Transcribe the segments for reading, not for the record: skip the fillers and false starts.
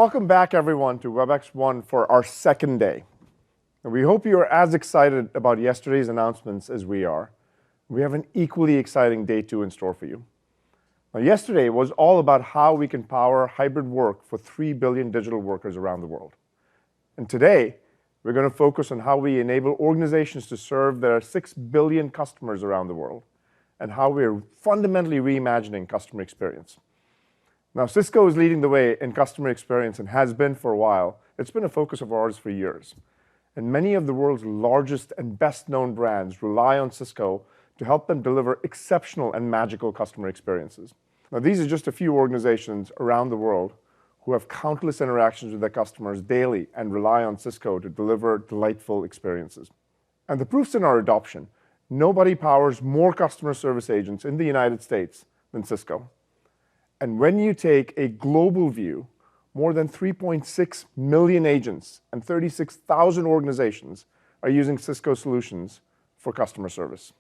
Welcome back, everyone, to WebexOne for our second day. And we hope you are as excited about yesterday's announcements as we are. We have an equally exciting day 2 in store for you. Now, yesterday was all about how we can power hybrid work for 3 billion digital workers around the world. And today, we're going to focus on how we enable organizations to serve their 6 billion customers around the world and how we're fundamentally reimagining customer experience. Now, Cisco is leading the way in customer experience and has been for a while. It's been a focus of ours for years. And many of the world's largest and best-known brands rely on Cisco to help them deliver exceptional and magical customer experiences. Now, these are just a few organizations around the world who have countless interactions with their customers daily and rely on Cisco to deliver delightful experiences. And the proof's in our adoption. Nobody powers more customer service agents in the United States than Cisco. And when you take a global view, more than 3.6 million agents and 36,000 organizations are using Cisco solutions for customer service.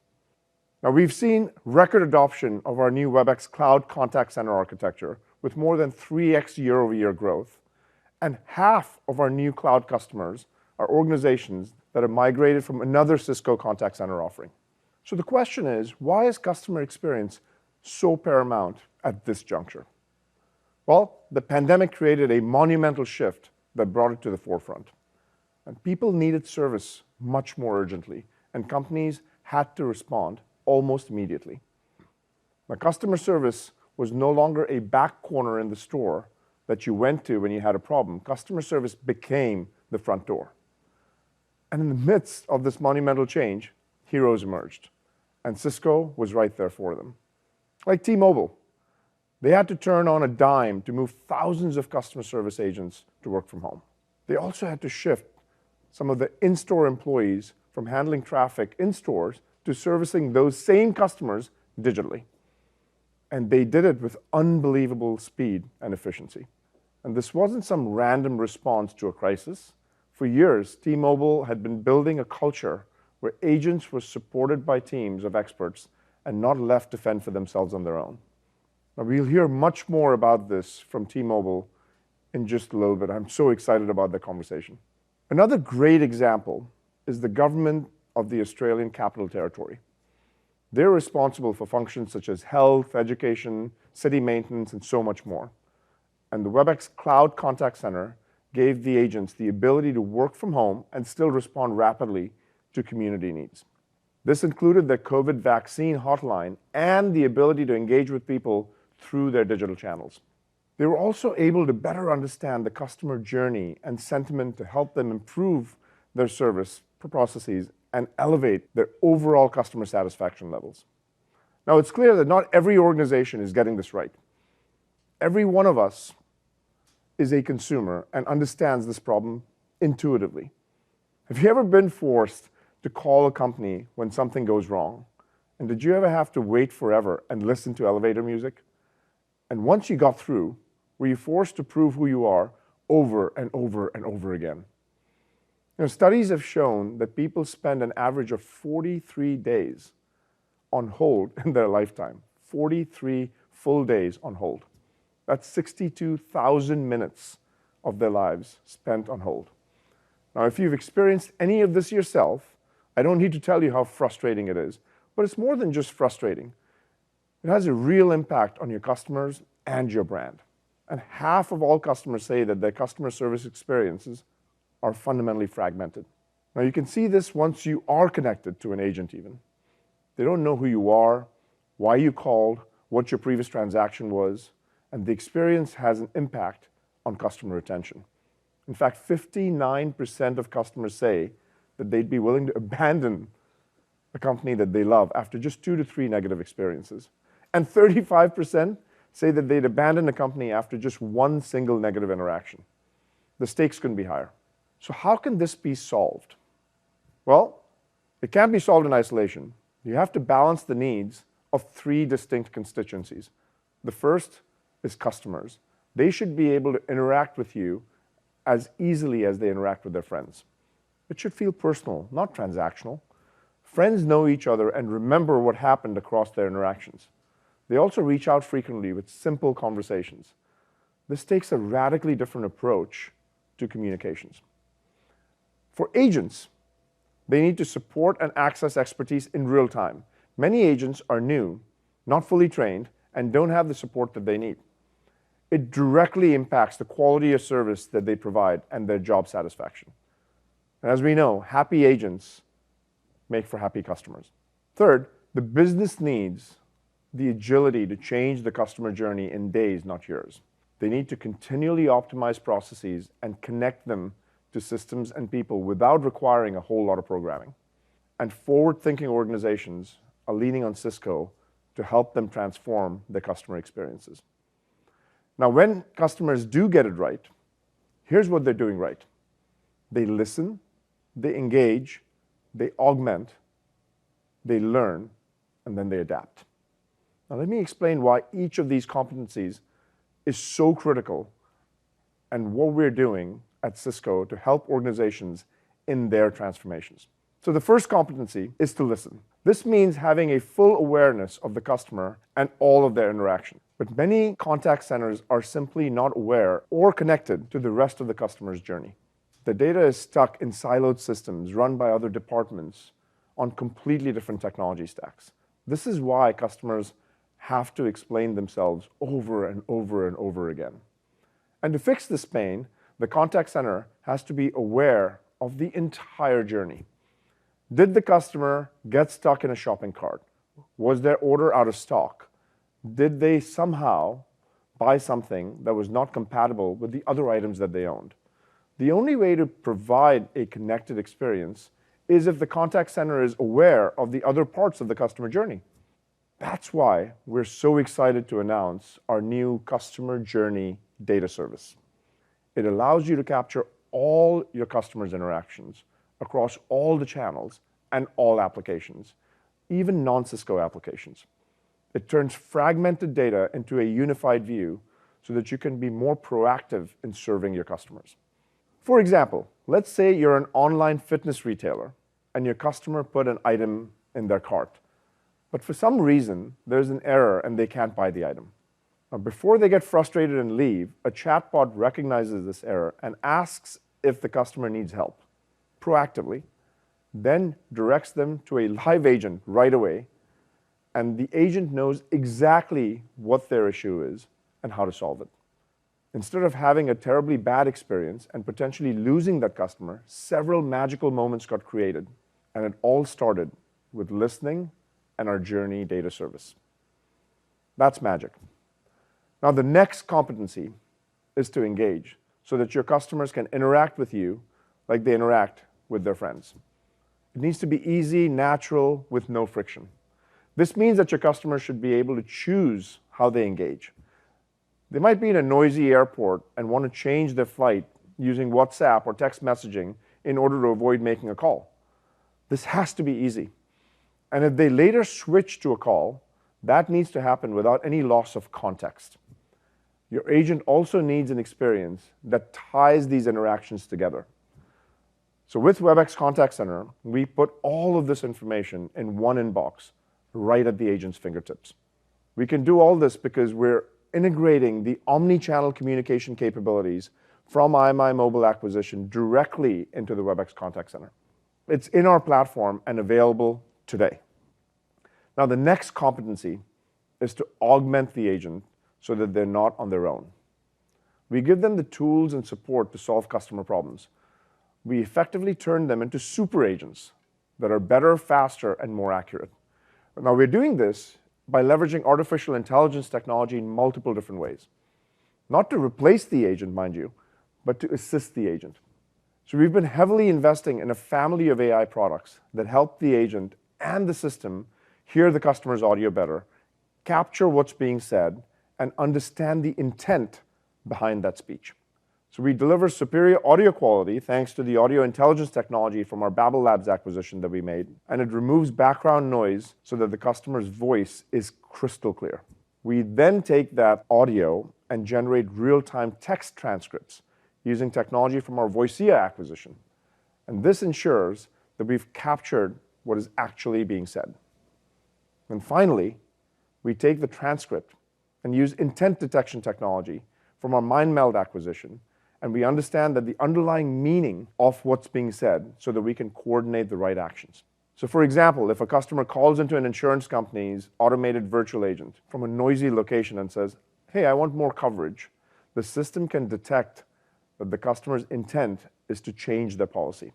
Now, we've seen record adoption of our new Webex Cloud Contact Center architecture with more than 3x year-over-year growth, and half of our new cloud customers are organizations that have migrated from another Cisco contact center offering. So the question is, why is customer experience so paramount at this juncture? Well, the pandemic created a monumental shift that brought it to the forefront. And people needed service much more urgently, and companies had to respond almost immediately. Now, customer service was no longer a back corner in the store that you went to when you had a problem. Customer service became the front door. And in the midst of this monumental change, heroes emerged. And Cisco was right there for them. Like T-Mobile. They had to turn on a dime to move thousands of customer service agents to work from home. They also had to shift some of the in-store employees from handling traffic in stores to servicing those same customers digitally. And they did it with unbelievable speed and efficiency. And this wasn't some random response to a crisis. For years, T-Mobile had been building a culture where agents were supported by teams of experts and not left to fend for themselves on their own. Now, we'll hear much more about this from T-Mobile in just a little bit. I'm so excited about the conversation. Another great example is the government of the Australian Capital Territory. They're responsible for functions such as health, education, city maintenance, and so much more. And the Webex Cloud Contact Center gave the agents the ability to work from home and still respond rapidly to community needs. This included their COVID vaccine hotline and the ability to engage with people through their digital channels. They were also able to better understand the customer journey and sentiment to help them improve their service processes and elevate their overall customer satisfaction levels. Now, it's clear that not every organization is getting this right. Every one of us is a consumer and understands this problem intuitively. Have you ever been forced to call a company when something goes wrong? And did you ever have to wait forever and listen to elevator music? And once you got through, were you forced to prove who you are over and over and over again? You know, studies have shown that people spend an average of 43 days on hold in their lifetime. 43 full days on hold. That's 62,000 minutes of their lives spent on hold. Now, if you've experienced any of this yourself, I don't need to tell you how frustrating it is, but it's more than just frustrating. It has a real impact on your customers and your brand. And half of all customers say that their customer service experiences are fundamentally fragmented. Now, you can see this once you are connected to an agent even. They don't know who you are, why you called, what your previous transaction was, and the experience has an impact on customer retention. In fact, 59% of customers say that they'd be willing to abandon the company that they love after just 2 to 3 negative experiences. And 35% say that they'd abandon a company after just 1 single negative interaction. The stakes couldn't be higher. So how can this be solved? Well, it can't be solved in isolation. You have to balance the needs of 3 distinct constituencies. The first is customers. They should be able to interact with you as easily as they interact with their friends. It should feel personal, not transactional. Friends know each other and remember what happened across their interactions. They also reach out frequently with simple conversations. This takes a radically different approach to communications. For agents, they need to support and access expertise in real time. Many agents are new, not fully trained, and don't have the support that they need. It directly impacts the quality of service that they provide and their job satisfaction. And as we know, happy agents make for happy customers. Third, the business needs the agility to change the customer journey in days, not years. They need to continually optimize processes and connect them to systems and people without requiring a whole lot of programming. And forward-thinking organizations are leaning on Cisco to help them transform their customer experiences. Now, when customers do get it right, here's what they're doing right. They listen, they engage, they augment, they learn, and then they adapt. Now, let me explain why each of these competencies is so critical and what we're doing at Cisco to help organizations in their transformations. So the first competency is to listen. This means having a full awareness of the customer and all of their interaction. But many contact centers are simply not aware or connected to the rest of the customer's journey. The data is stuck in siloed systems run by other departments on completely different technology stacks. This is why customers have to explain themselves over and over and over again. And to fix this pain, the contact center has to be aware of the entire journey. Did the customer get stuck in a shopping cart? Was their order out of stock? Did they somehow buy something that was not compatible with the other items that they owned? The only way to provide a connected experience is if the contact center is aware of the other parts of the customer journey. That's why we're so excited to announce our new customer journey data service. It allows you to capture all your customers' interactions across all the channels and all applications, even non-Cisco applications. It turns fragmented data into a unified view so that you can be more proactive in serving your customers. For example, let's say you're an online fitness retailer and your customer put an item in their cart, but for some reason there's an error and they can't buy the item. Now, before they get frustrated and leave, a chatbot recognizes this error and asks if the customer needs help proactively, then directs them to a live agent right away, and the agent knows exactly what their issue is and how to solve it. Instead of having a terribly bad experience and potentially losing that customer, several magical moments got created, and it all started with listening and our Journey data service. That's magic. Now, the next competency is to engage so that your customers can interact with you like they interact with their friends. It needs to be easy, natural, with no friction. This means that your customers should be able to choose how they engage. They might be in a noisy airport and want to change their flight using WhatsApp or text messaging in order to avoid making a call. This has to be easy. And if they later switch to a call, that needs to happen without any loss of context. Your agent also needs an experience that ties these interactions together. So with Webex Contact Center, we put all of this information in one inbox right at the agent's fingertips. We can do all this because we're integrating the omnichannel communication capabilities from IMI Mobile acquisition directly into the Webex Contact Center. It's in our platform and available today. Now, the next competency is to augment the agent so that they're not on their own. We give them the tools and support to solve customer problems. We effectively turn them into super agents that are better, faster, and more accurate. Now, we're doing this by leveraging artificial intelligence technology in multiple different ways. Not to replace the agent, mind you, but to assist the agent. So we've been heavily investing in a family of AI products that help the agent and the system hear the customer's audio better, capture what's being said, and understand the intent behind that speech. So we deliver superior audio quality thanks to the audio intelligence technology from our Babel Labs acquisition that we made, and it removes background noise so that the customer's voice is crystal clear. We then take that audio and generate real-time text transcripts using technology from our Voicea acquisition. And this ensures that we've captured what is actually being said. And finally, we take the transcript and use intent detection technology from our MindMeld acquisition, and we understand that the underlying meaning of what's being said so that we can coordinate the right actions. So for example, if a customer calls into an insurance company's automated virtual agent from a noisy location and says, hey, I want more coverage, the system can detect that the customer's intent is to change their policy.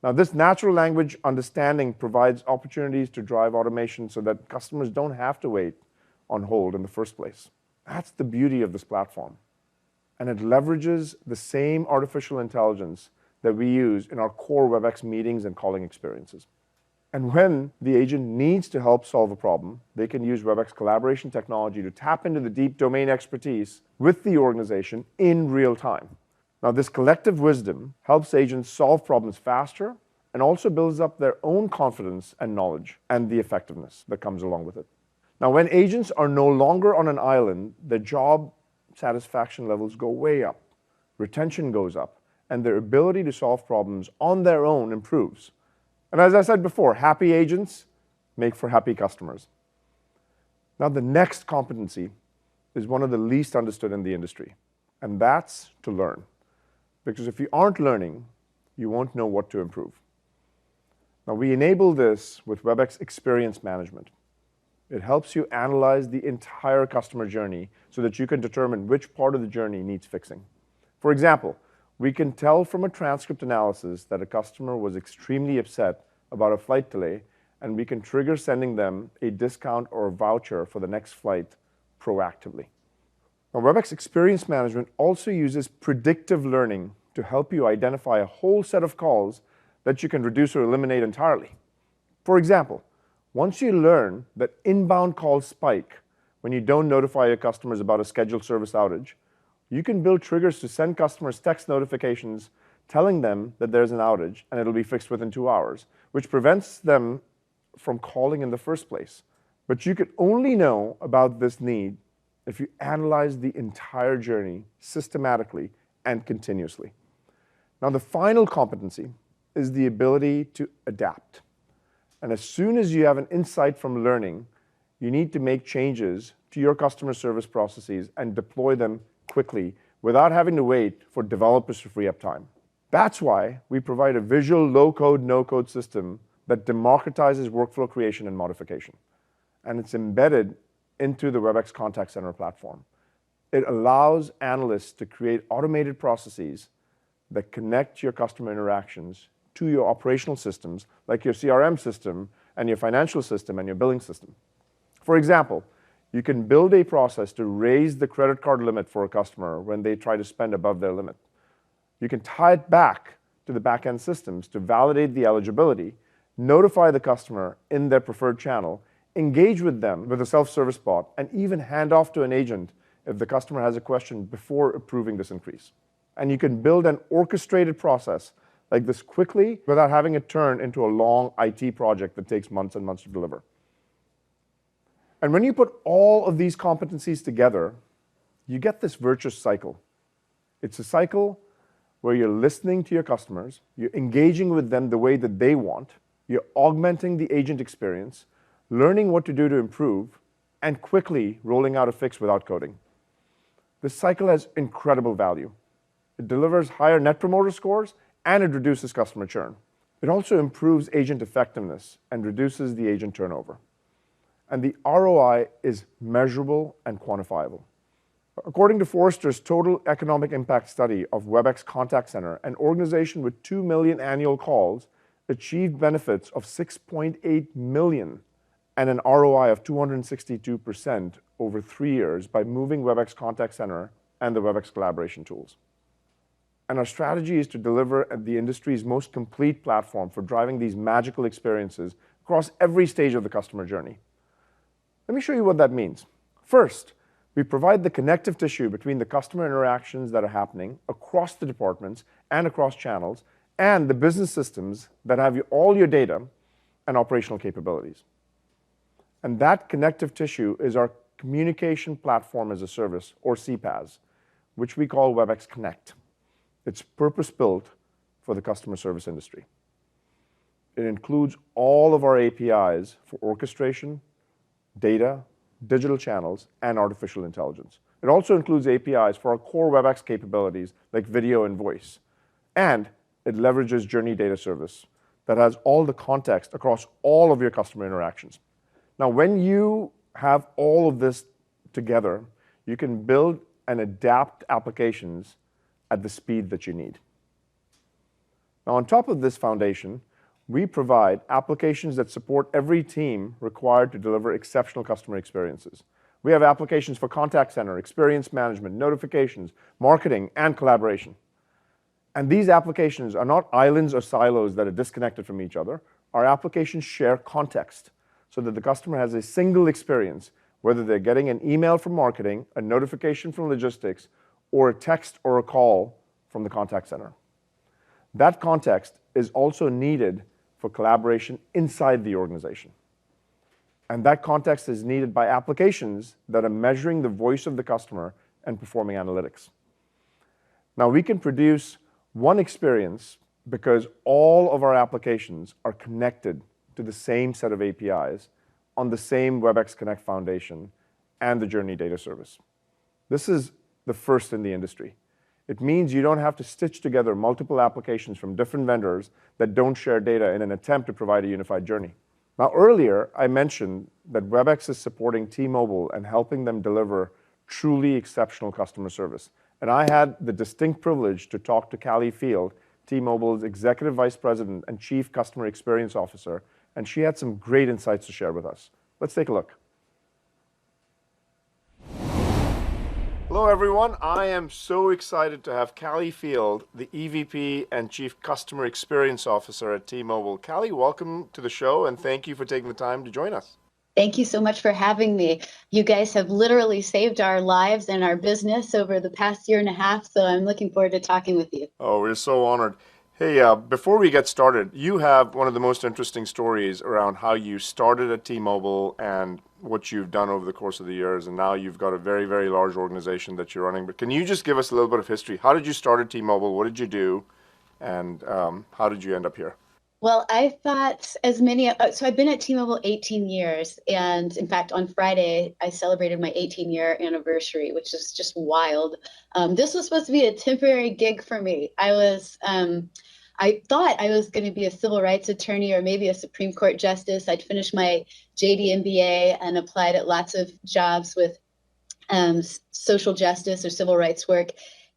Now, this natural language understanding provides opportunities to drive automation so that customers don't have to wait on hold in the first place. That's the beauty of this platform. And it leverages the same artificial intelligence that we use in our core Webex meetings and calling experiences. And when the agent needs to help solve a problem, they can use Webex collaboration technology to tap into the deep domain expertise with the organization in real time. Now, this collective wisdom helps agents solve problems faster and also builds up their own confidence and knowledge and the effectiveness that comes along with it. Now, when agents are no longer on an island, their job satisfaction levels go way up, retention goes up, and their ability to solve problems on their own improves. And as I said before, happy agents make for happy customers. Now, the next competency is one of the least understood in the industry, and that's to learn. Because if you aren't learning, you won't know what to improve. Now, we enable this with Webex Experience Management. It helps you analyze the entire customer journey so that you can determine which part of the journey needs fixing. For example, we can tell from a transcript analysis that a customer was extremely upset about a flight delay, and we can trigger sending them a discount or a voucher for the next flight proactively. Now, Webex Experience Management also uses predictive learning to help you identify a whole set of calls that you can reduce or eliminate entirely. For example, once you learn that inbound calls spike when you don't notify your customers about a scheduled service outage, you can build triggers to send customers text notifications telling them that there's an outage and it'll be fixed within 2 hours, which prevents them from calling in the first place. But you can only know about this need if you analyze the entire journey systematically and continuously. Now, the final competency is the ability to adapt. And as soon as you have an insight from learning, you need to make changes to your customer service processes and deploy them quickly without having to wait for developers to free up time. That's why we provide a visual low-code, no-code system that democratizes workflow creation and modification. And it's embedded into the Webex Contact Center platform. It allows analysts to create automated processes that connect your customer interactions to your operational systems, like your CRM system and your financial system and your billing system. For example, you can build a process to raise the credit card limit for a customer when they try to spend above their limit. You can tie it back to the back-end systems to validate the eligibility, notify the customer in their preferred channel, engage with them with a self-service bot, and even hand off to an agent if the customer has a question before approving this increase. And you can build an orchestrated process like this quickly without having it turn into a long IT project that takes months and months to deliver. And when you put all of these competencies together, you get this virtuous cycle. It's a cycle where you're listening to your customers, you're engaging with them the way that they want, you're augmenting the agent experience, learning what to do to improve, and quickly rolling out a fix without coding. This cycle has incredible value. It delivers higher net promoter scores, and it reduces customer churn. It also improves agent effectiveness and reduces the agent turnover. And the ROI is measurable and quantifiable. According to Forrester's Total Economic Impact study of Webex Contact Center, an organization with 2 million annual calls achieved benefits of 6.8 million and an ROI of 262% over 3 years by moving Webex Contact Center and the Webex collaboration tools. And our strategy is to deliver the industry's most complete platform for driving these magical experiences across every stage of the customer journey. Let me show you what that means. First, we provide the connective tissue between the customer interactions that are happening across the departments and across channels, and the business systems that have all your data and operational capabilities. And that connective tissue is our Communication Platform as a Service, or CPaaS, which we call Webex Connect. It's purpose-built for the customer service industry. It includes all of our APIs for orchestration, data, digital channels, and artificial intelligence. It also includes APIs for our core Webex capabilities like video and voice. And it leverages Journey Data Service that has all the context across all of your customer interactions. Now, when you have all of this together, you can build and adapt applications at the speed that you need. Now, on top of this foundation, we provide applications that support every team required to deliver exceptional customer experiences. We have applications for contact center, experience management, notifications, marketing, and collaboration. And these applications are not islands or silos that are disconnected from each other. Our applications share context so that the customer has a single experience, whether they're getting an email from marketing, a notification from logistics, or a text or a call from the contact center. That context is also needed for collaboration inside the organization. And that context is needed by applications that are measuring the voice of the customer and performing analytics. Now, we can produce one experience because all of our applications are connected to the same set of APIs on the same Webex Connect foundation and the Journey Data Service. This is the first in the industry. It means you don't have to stitch together multiple applications from different vendors that don't share data in an attempt to provide a unified journey. Now, earlier, I mentioned that Webex is supporting T-Mobile and helping them deliver truly exceptional customer service. And I had the distinct privilege to talk to Callie Field, T-Mobile's Executive Vice President and Chief Customer Experience Officer, and she had some great insights to share with us. Let's take a look. Hello, everyone. I am so excited to have Callie Field, the EVP and Chief Customer Experience Officer at T-Mobile. Callie, welcome to the show, and thank you for taking the time to join us. Thank you so much for having me. You guys have literally saved our lives and our business over the past year and a half, so I'm looking forward to talking with you. Oh, we're so honored. Hey, before we get started, you have one of the most interesting stories around how you started at T-Mobile and what you've done over the course of the years, and now you've got a very, very large organization that you're running. But can you just give us a little bit of history? How did you start at T-Mobile? What did you do? And how did you end up here? Well, I thought so I've been at T-Mobile 18 years. And in fact, on Friday, I celebrated my 18-year anniversary, which is just wild. This was supposed to be a temporary gig for me. I thought I was going to be a civil rights attorney or maybe a Supreme Court justice. I'd finished my JD MBA and applied at lots of jobs with social justice or civil rights work,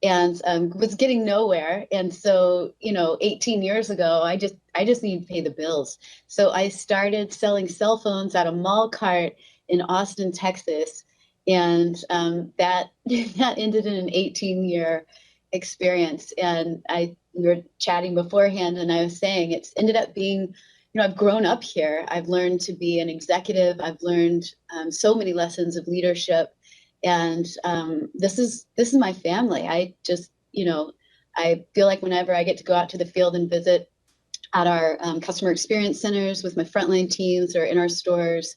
and was getting nowhere. And so, 18 years ago, I just needed to pay the bills. So I started selling cell phones at a mall cart in Austin, Texas, and that ended in an 18-year experience. And we were chatting beforehand, and I was saying it's ended up being, I've grown up here. I've learned to be an executive. I've learned so many lessons of leadership, and this is my family. I just, I feel like whenever I get to go out to the field and visit at our customer experience centers with my frontline teams or in our stores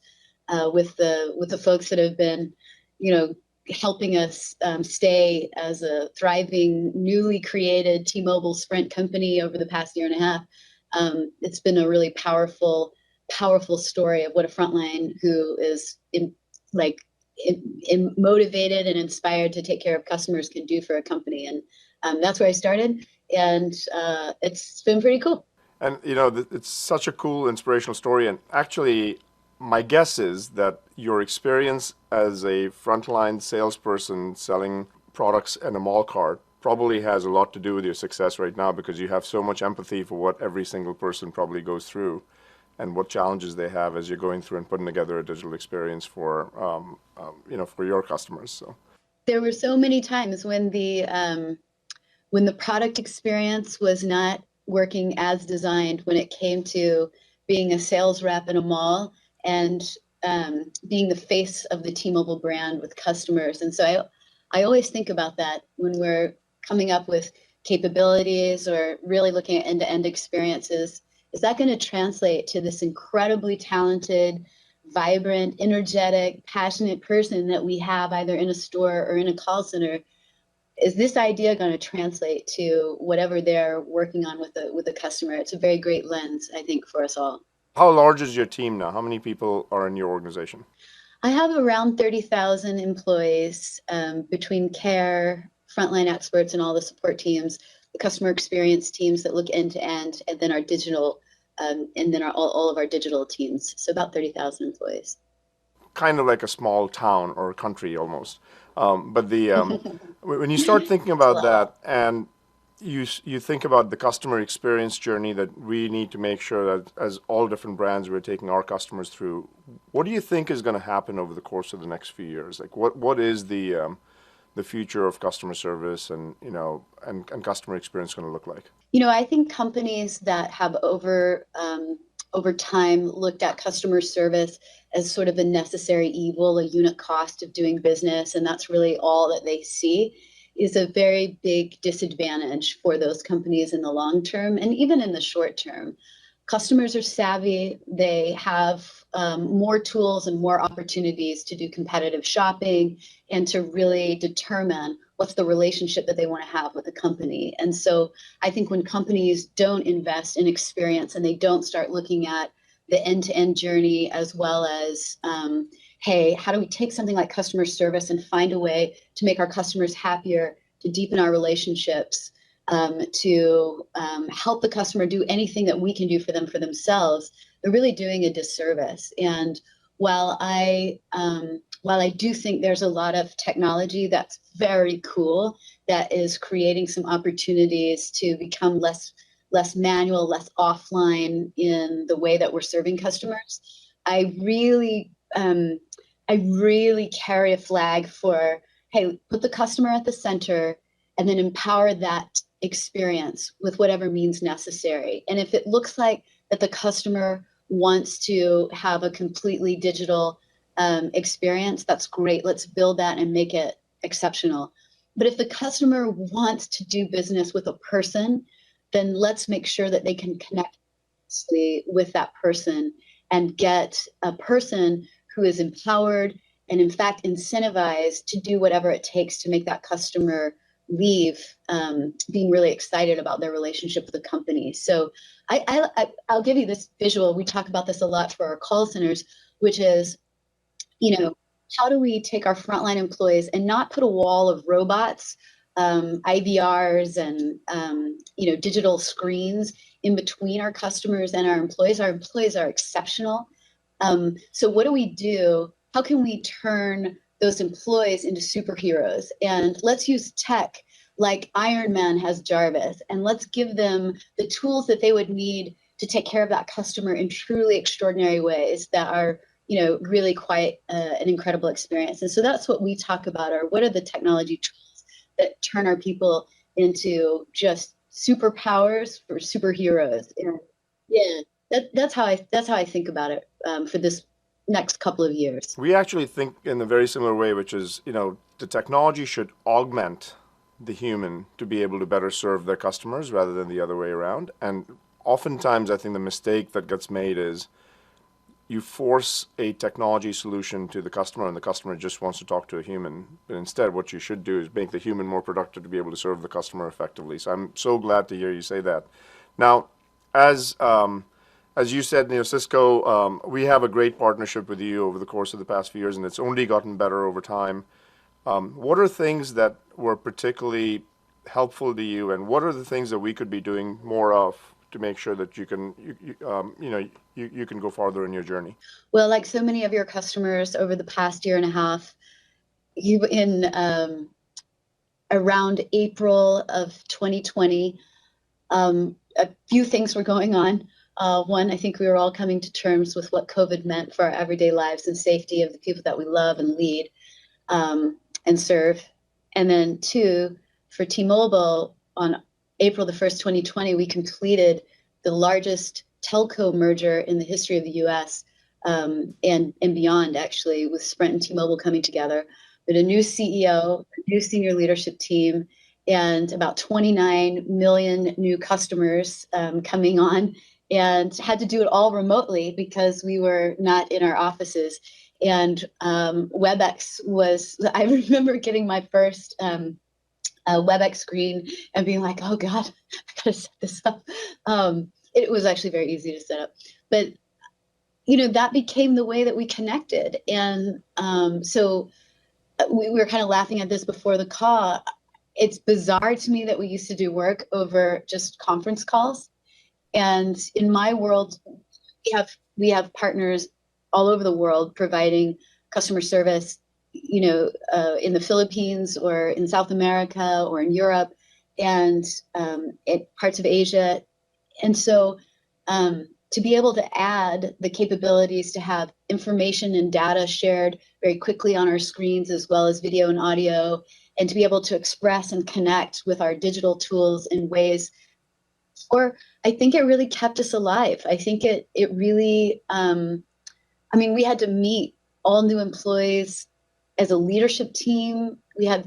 with the folks that have been, helping us stay as a thriving, newly created T-Mobile Sprint company over the past year and a half. It's been a really powerful story of what a frontline who is motivated and inspired to take care of customers can do for a company. And that's where I started, and it's been pretty cool. And, it's such a cool, inspirational story. And actually, my guess is that your experience as a frontline salesperson selling products in a mall cart probably has a lot to do with your success right now, because you have so much empathy for what every single person probably goes through and what challenges they have as you're going through and putting together a digital experience for, for your customers. So there were so many times when the product experience was not working as designed when it came to being a sales rep in a mall and being the face of the T-Mobile brand with customers. And so I always think about that when we're coming up with capabilities or really looking at end-to-end experiences. Is that going to translate to this incredibly talented, vibrant, energetic, passionate person that we have either in a store or in a call center? Is this idea going to translate to whatever they're working on with the customer? It's a very great lens, I think, for us all. how large is your team now? How many people are in your organization? I have around 30,000 employees between care, frontline experts, and all the support teams, the customer experience teams that look end to end, and then our digital, and then all of our digital teams. So about 30,000 employees. Kind of like a small town or a country almost. But when you start thinking about that, and you think about the customer experience journey that we need to make sure that as all different brands we're taking our customers through, what do you think is going to happen over the course of the next few years? Like what is the future of customer service and and customer experience going to look like? I think companies that have over time looked at customer service as sort of a necessary evil, a unit cost of doing business, and that's really all that they see, is a very big disadvantage for those companies in the long term and even in the short term. Customers are savvy. They have more tools and more opportunities to do competitive shopping and to really determine what's the relationship that they want to have with a company. And so I think when companies don't invest in experience and they don't start looking at the end-to-end journey as well as, hey, how do we take something like customer service and find a way to make our customers happier, to deepen our relationships, to help the customer do anything that we can do for them for themselves, they're really doing a disservice. And while I do think there's a lot of technology that's very cool that is creating some opportunities to become less manual, less offline in the way that we're serving customers, I really carry a flag for, hey, put the customer at the center and then empower that experience with whatever means necessary. And if it looks like that the customer wants to have a completely digital experience, that's great. Let's build that and make it exceptional. But if the customer wants to do business with a person, then let's make sure that they can connect with that person and get a person who is empowered and in fact incentivized to do whatever it takes to make that customer leave being really excited about their relationship with the company. So I'll give you this visual. We talk about this a lot for our call centers, which is, how do we take our frontline employees and not put a wall of robots, IVRs and, digital screens in between our customers and our employees. Our employees are exceptional. So what do we do? How can we turn those employees into superheroes? And let's use tech like Iron Man has Jarvis, and let's give them the tools that they would need to take care of that customer in truly extraordinary ways that are, really quite an incredible experience. And so that's what we talk about, are what are the technology tools that turn our people into just superpowers for superheroes. And yeah, that's how I think about it for this next couple of years. We actually think in a very similar way, which is, the technology should augment the human to be able to better serve their customers rather than the other way around. And oftentimes, I think the mistake that gets made is you force a technology solution to the customer and the customer just wants to talk to a human. But instead, what you should do is make the human more productive to be able to serve the customer effectively. So I'm so glad to hear you say that. Now, as you said, Cisco, we have a great partnership with you over the course of the past few years, and it's only gotten better over time. What are things that were particularly helpful to you, and what are the things that we could be doing more of to make sure that you can go farther in your journey? Well, like so many of your customers over the past year and a half, around April of 2020, a few things were going on. One, I think we were all coming to terms with what COVID meant for our everyday lives and safety of the people that we love and lead and serve. And then two, for T-Mobile, on April the 1st, 2020, we completed the largest telco merger in the history of the US and beyond, actually, with Sprint and T-Mobile coming together. With a new CEO, a new senior leadership team, and about 29 million new customers coming on, and had to do it all remotely because we were not in our offices. And Webex I remember getting my first Webex screen and being like, oh God, I gotta set this up. It was actually very easy to set up. But that became the way that we connected. And so we were kind of laughing at this before the call. It's bizarre to me that we used to do work over just conference calls. And in my world, we have partners all over the world providing customer service, in the Philippines or in South America or in Europe and in parts of Asia. And so to be able to add the capabilities to have information and data shared very quickly on our screens, as well as video and audio, and to be able to express and connect with our digital tools in ways, I think it really kept us alive. I think it really, we had to meet all new employees as a leadership team. I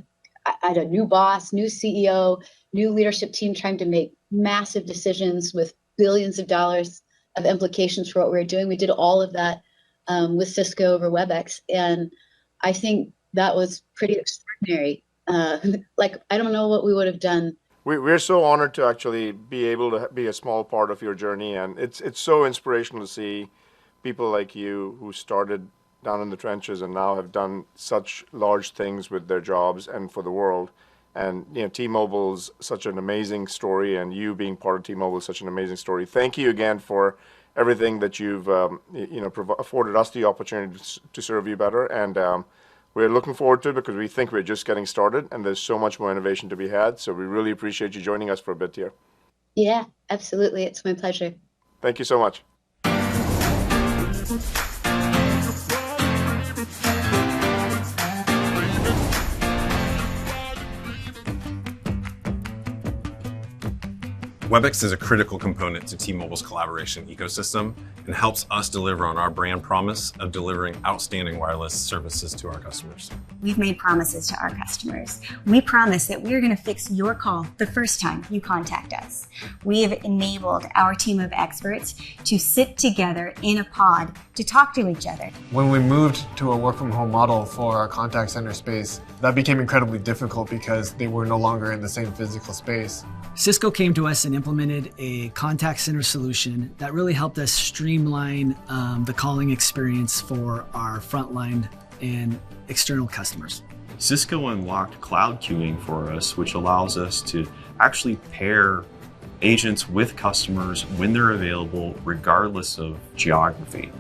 had a new boss, new CEO, new leadership team trying to make massive decisions with billions of dollars of implications for what we were doing. We did all of that with Cisco over Webex. And I think that was pretty extraordinary. I don't know what we would have done. We're so honored to actually be able to be a small part of your journey. And it's so inspirational to see people like you who started down in the trenches and now have done such large things with their jobs and for the world. And T-Mobile's such an amazing story, and you being part of T-Mobile is such an amazing story. Thank you again for everything that you've afforded us the opportunity to serve you better. And we're looking forward to it because we think we're just getting started, and there's so much more innovation to be had. So we really appreciate you joining us for a bit here. Yeah, absolutely. It's my pleasure. Thank you so much. Webex is a critical component to T-Mobile's collaboration ecosystem and helps us deliver on our brand promise of delivering outstanding wireless services to our customers. We've made promises to our customers. We promise that we're going to fix your call the first time you contact us. We have enabled our team of experts to sit together in a pod to talk to each other. When we moved to a work from home model for our contact center space, that became incredibly difficult because they were no longer in the same physical space. Cisco came to us and implemented a contact center solution that really helped us streamline the calling experience for our frontline and external customers. Cisco unlocked cloud queuing for us, which allows us to actually pair agents with customers when they're available, regardless of geography.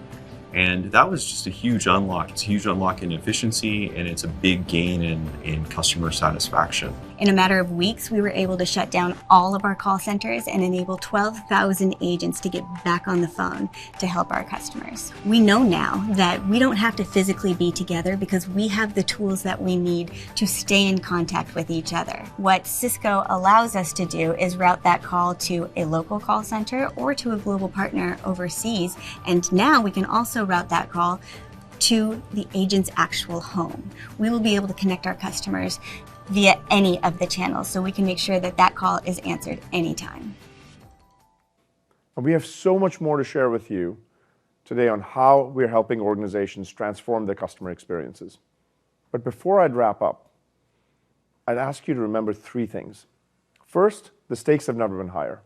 And that was just a huge unlock. It's a huge unlock in efficiency, and it's a big gain in customer satisfaction. In a matter of weeks, we were able to shut down all of our call centers and enable 12,000 agents to get back on the phone to help our customers. We know now that we don't have to physically be together because we have the tools that we need to stay in contact with each other. What Cisco allows us to do is route that call to a local call center or to a global partner overseas. And now we can also route that call to the agent's actual home. We will be able to connect our customers via any of the channels, so we can make sure that that call is answered anytime. And we have so much more to share with you today on how we're helping organizations transform their customer experiences. But before I'd wrap up, I'd ask you to remember three things. First, the stakes have never been higher.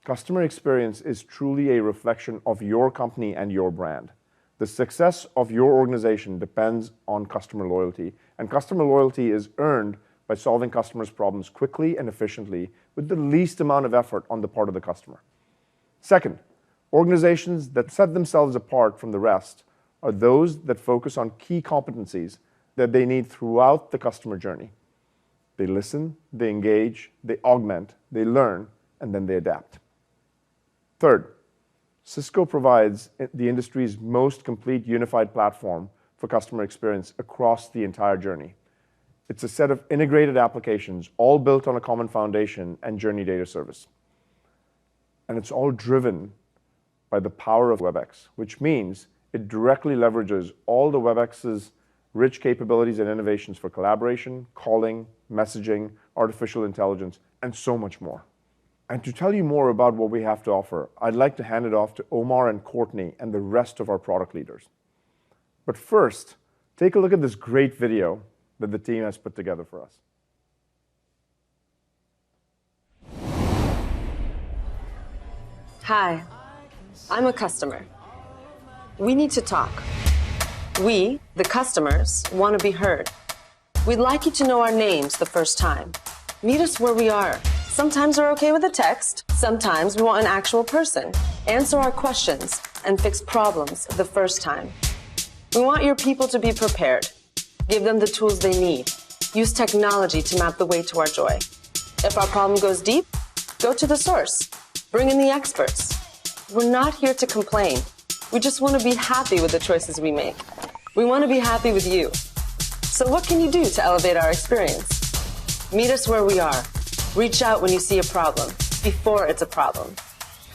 Customer experience is truly a reflection of your company and your brand. The success of your organization depends on customer loyalty, and customer loyalty is earned by solving customers' problems quickly and efficiently with the least amount of effort on the part of the customer. Second, organizations that set themselves apart from the rest are those that focus on key competencies that they need throughout the customer journey. They listen, they engage, they augment, they learn, and then they adapt. Third, Cisco provides the industry's most complete unified platform for customer experience across the entire journey. It's a set of integrated applications, all built on a common foundation and journey data service. And it's all driven by the power of Webex, which means it directly leverages all the Webex's rich capabilities and innovations for collaboration, calling, messaging, artificial intelligence, and so much more. And to tell you more about what we have to offer, I'd like to hand it off to Omar and Courtney and the rest of our product leaders. But first, take a look at this great video that the team has put together for us. Hi, I'm a customer. We need to talk. We, the customers, want to be heard. We'd like you to know our names the first time. Meet us where we are. Sometimes we're okay with a text. Sometimes we want an actual person. Answer our questions and fix problems the first time. We want your people to be prepared. Give them the tools they need. Use technology to map the way to our joy. If our problem goes deep, go to the source. Bring in the experts. We're not here to complain. We just want to be happy with the choices we make. We want to be happy with you. So what can you do to elevate our experience? Meet us where we are. Reach out when you see a problem, before it's a problem.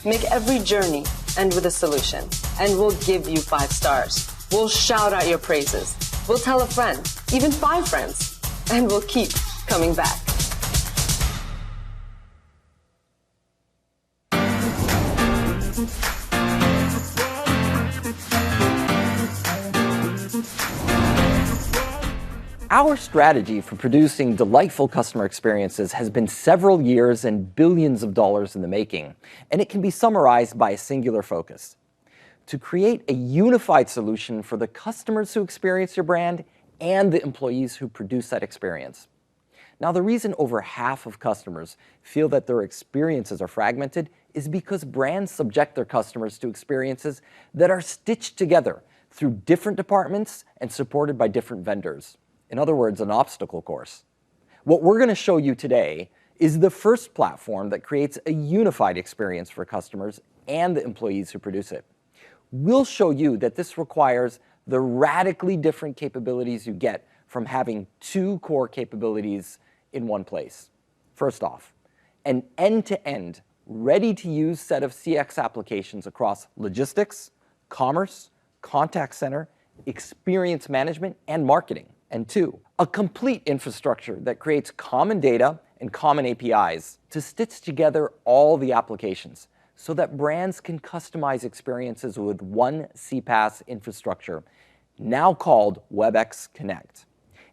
Make every journey end with a solution, and we'll give you 5 stars. We'll shout out your praises. We'll tell a friend, even 5 friends, and we'll keep coming back. Our strategy for producing delightful customer experiences has been several years and billions of dollars in the making, and it can be summarized by a singular focus: to create a unified solution for the customers who experience your brand and the employees who produce that experience. Now, the reason over half of customers feel that their experiences are fragmented is because brands subject their customers to experiences that are stitched together through different departments and supported by different vendors. In other words, an obstacle course. What we're going to show you today is the first platform that creates a unified experience for customers and the employees who produce it. We'll show you that this requires the radically different capabilities you get from having 2 core capabilities in one place. First off, an end-to-end, ready-to-use set of CX applications across logistics, commerce, contact center, experience management, and marketing. And 2, a complete infrastructure that creates common data and common APIs to stitch together all the applications so that brands can customize experiences with one CPaaS infrastructure, now called Webex Connect.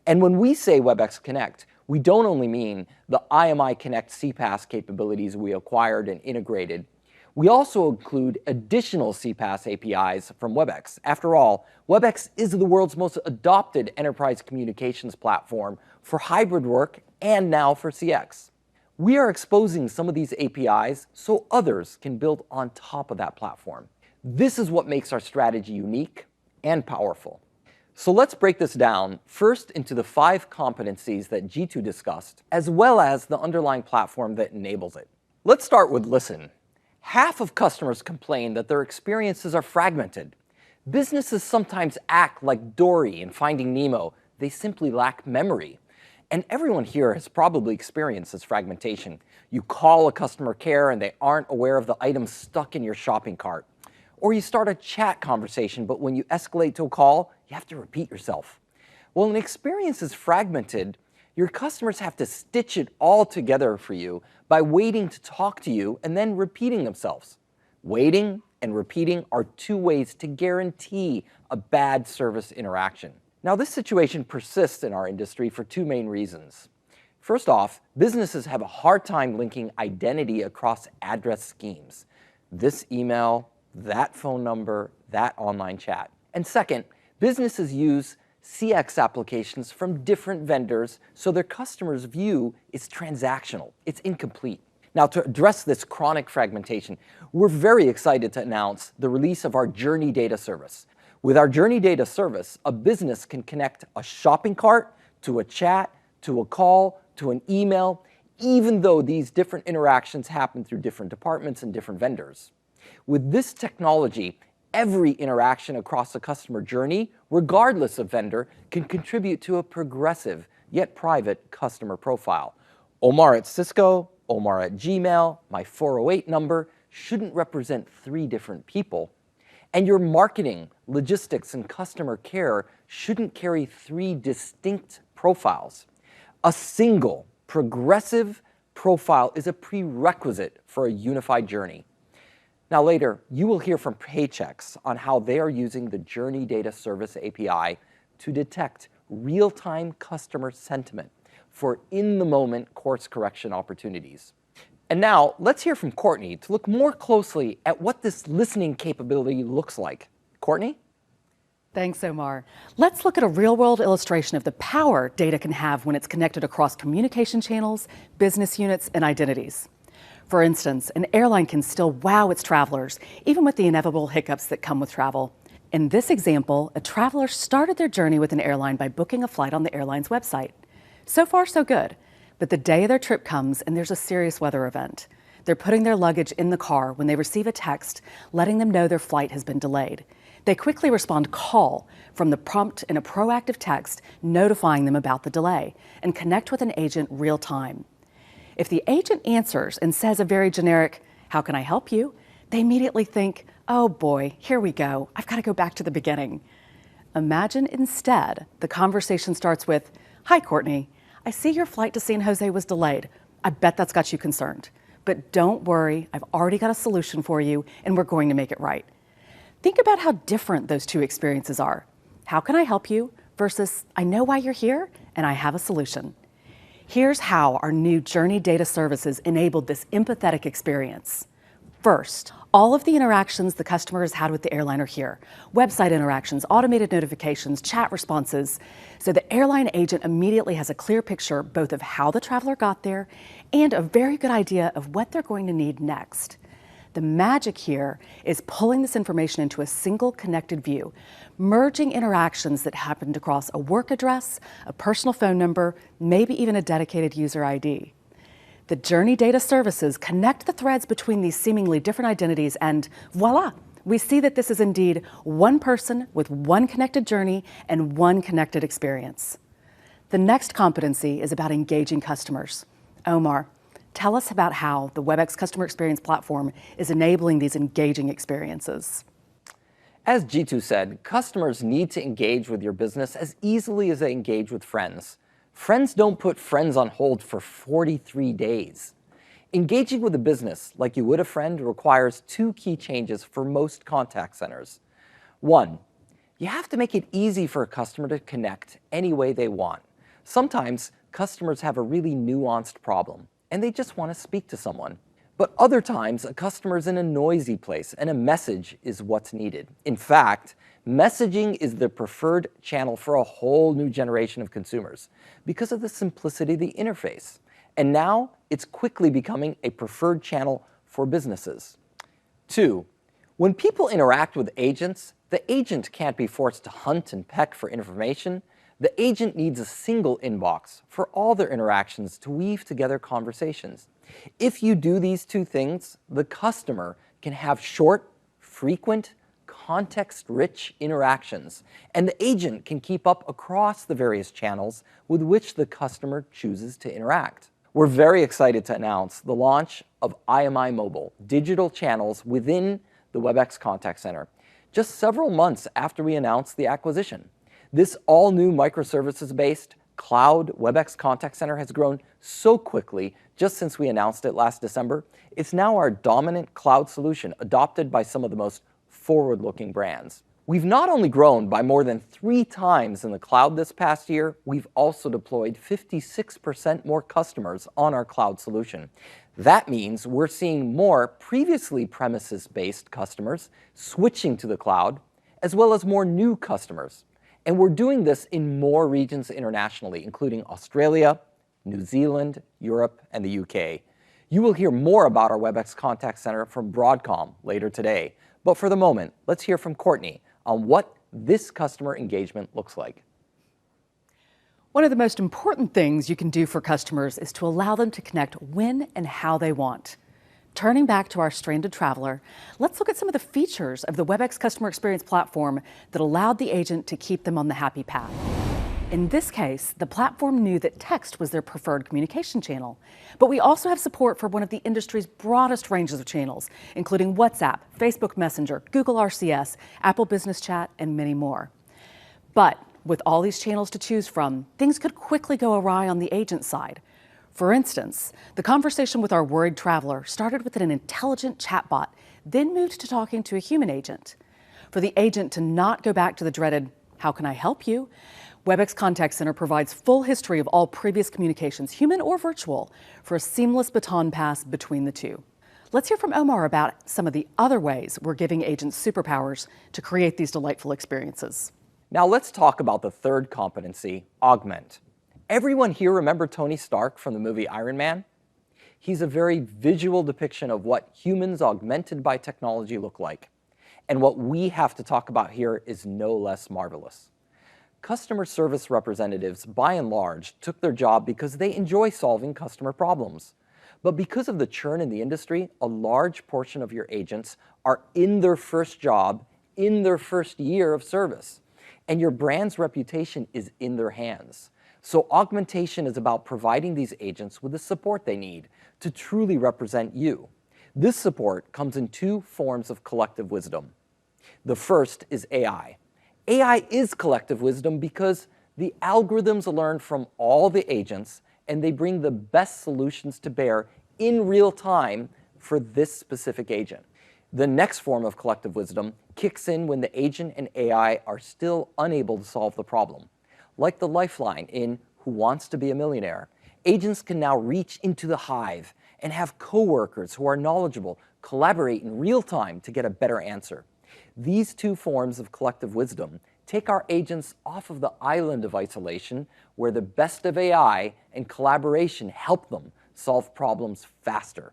And when we say Webex Connect, we don't only mean the IMI Connect CPaaS capabilities we acquired and integrated. We also include additional CPaaS APIs from Webex. After all, Webex is the world's most adopted enterprise communications platform for hybrid work and now for CX. We are exposing some of these APIs so others can build on top of that platform. This is what makes our strategy unique and powerful. So let's break this down first into the 5 competencies that Jeetu discussed, as well as the underlying platform that enables it. Let's start with listen. Half of customers complain that their experiences are fragmented. Businesses sometimes act like Dory in Finding Nemo. They simply lack memory. And everyone here has probably experienced this fragmentation. You call a customer care and they aren't aware of the items stuck in your shopping cart. Or you start a chat conversation, but when you escalate to a call, you have to repeat yourself. Well, an experience is fragmented. Your customers have to stitch it all together for you by waiting to talk to you and then repeating themselves. Waiting and repeating are 2 ways to guarantee a bad service interaction. Now, this situation persists in our industry for 2 main reasons. First off, businesses have a hard time linking identity across address schemes. This email, that phone number, that online chat. And second, businesses use CX applications from different vendors, so their customers' view is transactional. It's incomplete. Now, to address this chronic fragmentation, we're very excited to announce the release of our Journey Data Service. With our Journey Data Service, a business can connect a shopping cart to a chat, to a call, to an email, even though these different interactions happen through different departments and different vendors. With this technology, every interaction across the customer journey, regardless of vendor, can contribute to a progressive yet private customer profile. Omar at Cisco, Omar at Gmail, my 408 number shouldn't represent 3 different people. And your marketing, logistics, and customer care shouldn't carry 3 distinct profiles. A single, progressive profile is a prerequisite for a unified journey. Now later, you will hear from Paychex on how they are using the Journey Data Service API to detect real-time customer sentiment for in-the-moment course correction opportunities. And now, let's hear from Courtney to look more closely at what this listening capability looks like. Courtney? Thanks, Omar. Let's look at a real-world illustration of the power data can have when it's connected across communication channels, business units, and identities. For instance, an airline can still wow its travelers, even with the inevitable hiccups that come with travel. In this example, a traveler started their journey with an airline by booking a flight on the airline's website. So far, so good. But the day of their trip comes and there's a serious weather event. They're putting their luggage in the car when they receive a text letting them know their flight has been delayed. They quickly respond call from the prompt in a proactive text notifying them about the delay and connect with an agent real time. If the agent answers and says a very generic, "How can I help you?" they immediately think, "Oh boy, here we go. I've got to go back to the beginning." Imagine instead the conversation starts with, "Hi, Courtney. I see your flight to San Jose was delayed. I bet that's got you concerned. But don't worry, I've already got a solution for you and we're going to make it right." Think about how different those two experiences are. "How can I help you?" versus "I know why you're here and I have a solution." Here's how our new Journey Data Services enabled this empathetic experience. First, all of the interactions the customer has had with the airline are here. Website interactions, automated notifications, chat responses. So the airline agent immediately has a clear picture both of how the traveler got there and a very good idea of what they're going to need next. The magic here is pulling this information into a single connected view, merging interactions that happened across a work address, a personal phone number, maybe even a dedicated user ID. The Journey Data Services connect the threads between these seemingly different identities and voila, we see that this is indeed one person with one connected journey and one connected experience. The next competency is about engaging customers. Omar, tell us about how the Webex Customer Experience Platform is enabling these engaging experiences. As Jeetu said, customers need to engage with your business as easily as they engage with friends. Friends don't put friends on hold for 43 days. Engaging with a business like you would a friend requires two key changes for most contact centers. One, you have to make it easy for a customer to connect any way they want. Sometimes customers have a really nuanced problem and they just want to speak to someone. But other times, a customer is in a noisy place and a message is what's needed. In fact, messaging is the preferred channel for a whole new generation of consumers because of the simplicity of the interface. And now it's quickly becoming a preferred channel for businesses. Two, when people interact with agents, the agent can't be forced to hunt and peck for information. The agent needs a single inbox for all their interactions to weave together conversations. If you do these two things, the customer can have short, frequent, context-rich interactions, and the agent can keep up across the various channels with which the customer chooses to interact. We're very excited to announce the launch of IMI Mobile, digital channels within the Webex Contact Center, just several months after we announced the acquisition. This all-new microservices-based cloud Webex Contact Center has grown so quickly just since we announced it last December. It's now our dominant cloud solution, adopted by some of the most forward-looking brands. We've not only grown by more than 3 times in the cloud this past year, we've also deployed 56% more customers on our cloud solution. That means we're seeing more previously premises-based customers switching to the cloud, as well as more new customers. And we're doing this in more regions internationally, including Australia, New Zealand, Europe, and the UK. You will hear more about our Webex Contact Center from Broadcom later today. But for the moment, let's hear from Courtney on what this customer engagement looks like. One of the most important things you can do for customers is to allow them to connect when and how they want. Turning back to our stranded traveler, let's look at some of the features of the Webex Customer Experience Platform that allowed the agent to keep them on the happy path. In this case, the platform knew that text was their preferred communication channel, but we also have support for one of the industry's broadest ranges of channels, including WhatsApp, Facebook Messenger, Google RCS, Apple Business Chat, and many more. But with all these channels to choose from, things could quickly go awry on the agent side. For instance, the conversation with our worried traveler started with an intelligent chatbot, then moved to talking to a human agent. For the agent to not go back to the dreaded, "How can I help you?" Webex Contact Center provides full history of all previous communications, human or virtual, for a seamless baton pass between the two. Let's hear from Omar about some of the other ways we're giving agents superpowers to create these delightful experiences. Now let's talk about the third competency, augment. Everyone here remember Tony Stark from the movie Iron Man? He's a very visual depiction of what humans augmented by technology look like. And what we have to talk about here is no less marvelous. Customer service representatives, by and large, took their job because they enjoy solving customer problems. But because of the churn in the industry, a large portion of your agents are in their first job, in their first year of service. And your brand's reputation is in their hands. So augmentation is about providing these agents with the support they need to truly represent you. This support comes in two forms of collective wisdom. The first is AI. AI is collective wisdom because the algorithms learn from all the agents and they bring the best solutions to bear in real time for this specific agent. The next form of collective wisdom kicks in when the agent and AI are still unable to solve the problem. Like the lifeline in Who Wants to Be a Millionaire, agents can now reach into the hive and have coworkers who are knowledgeable collaborate in real time to get a better answer. These two forms of collective wisdom take our agents off of the island of isolation where the best of AI and collaboration help them solve problems faster.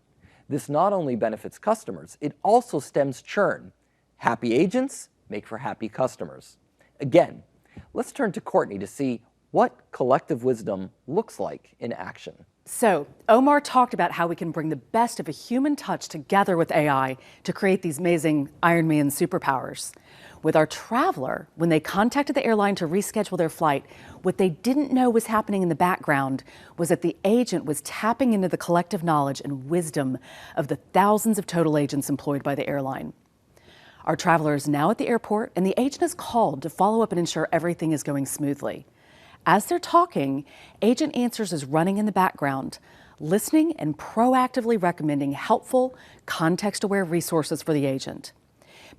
This not only benefits customers, it also stems churn. Happy agents make for happy customers. Again, let's turn to Courtney to see what collective wisdom looks like in action. So, Omar talked about how we can bring the best of a human touch together with AI to create these amazing Iron Man superpowers. With our traveler, when they contacted the airline to reschedule their flight, what they didn't know was happening in the background was that the agent was tapping into the collective knowledge and wisdom of the thousands of total agents employed by the airline. Our traveler is now at the airport, and the agent is called to follow up and ensure everything is going smoothly. As they're talking, Agent Answers is running in the background, listening and proactively recommending helpful, context-aware resources for the agent.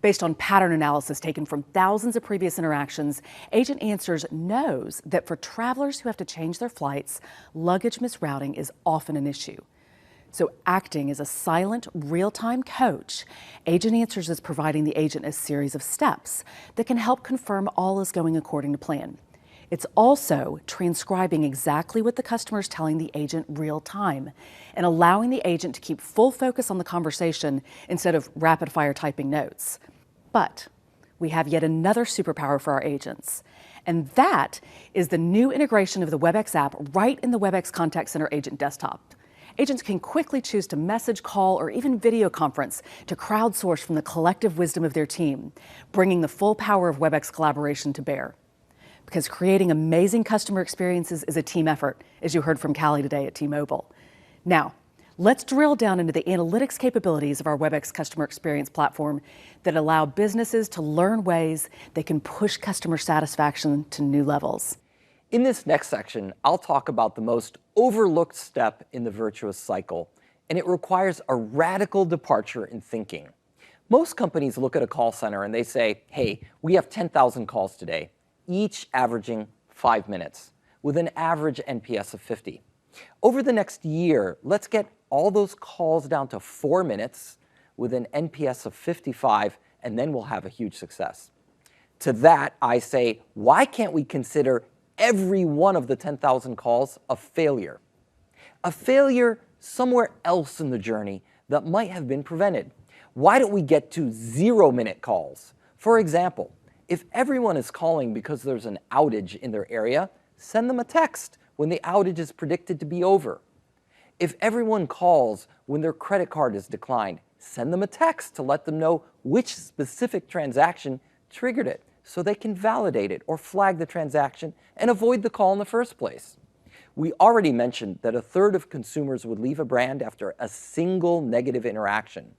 Based on pattern analysis taken from thousands of previous interactions, Agent Answers knows that for travelers who have to change their flights, luggage misrouting is often an issue. So acting as a silent, real-time coach, Agent Answers is providing the agent a series of steps that can help confirm all is going according to plan. It's also transcribing exactly what the customer is telling the agent real time and allowing the agent to keep full focus on the conversation instead of rapid-fire typing notes. But we have yet another superpower for our agents, and that is the new integration of the Webex app right in the Webex Contact Center agent desktop. Agents can quickly choose to message, call, or even video conference to crowdsource from the collective wisdom of their team, bringing the full power of Webex collaboration to bear. Because creating amazing customer experiences is a team effort, as you heard from Callie today at T-Mobile. Now, let's drill down into the analytics capabilities of our Webex customer experience platform that allow businesses to learn ways they can push customer satisfaction to new levels. In this next section, I'll talk about the most overlooked step in the virtuous cycle, and it requires a radical departure in thinking. Most companies look at a call center and they say, hey, we have 10,000 calls today, each averaging 5 minutes, with an average NPS of 50. Over the next year, let's get all those calls down to 4 minutes with an NPS of 55, and then we'll have a huge success. To that, I say, why can't we consider every one of the 10,000 calls a failure? A failure somewhere else in the journey that might have been prevented. Why don't we get to 0-minute calls? For example, if everyone is calling because there's an outage in their area, send them a text when the outage is predicted to be over. If everyone calls when their credit card is declined, send them a text to let them know which specific transaction triggered it so they can validate it or flag the transaction and avoid the call in the first place. We already mentioned that 1/3 of consumers would leave a brand after a single negative interaction.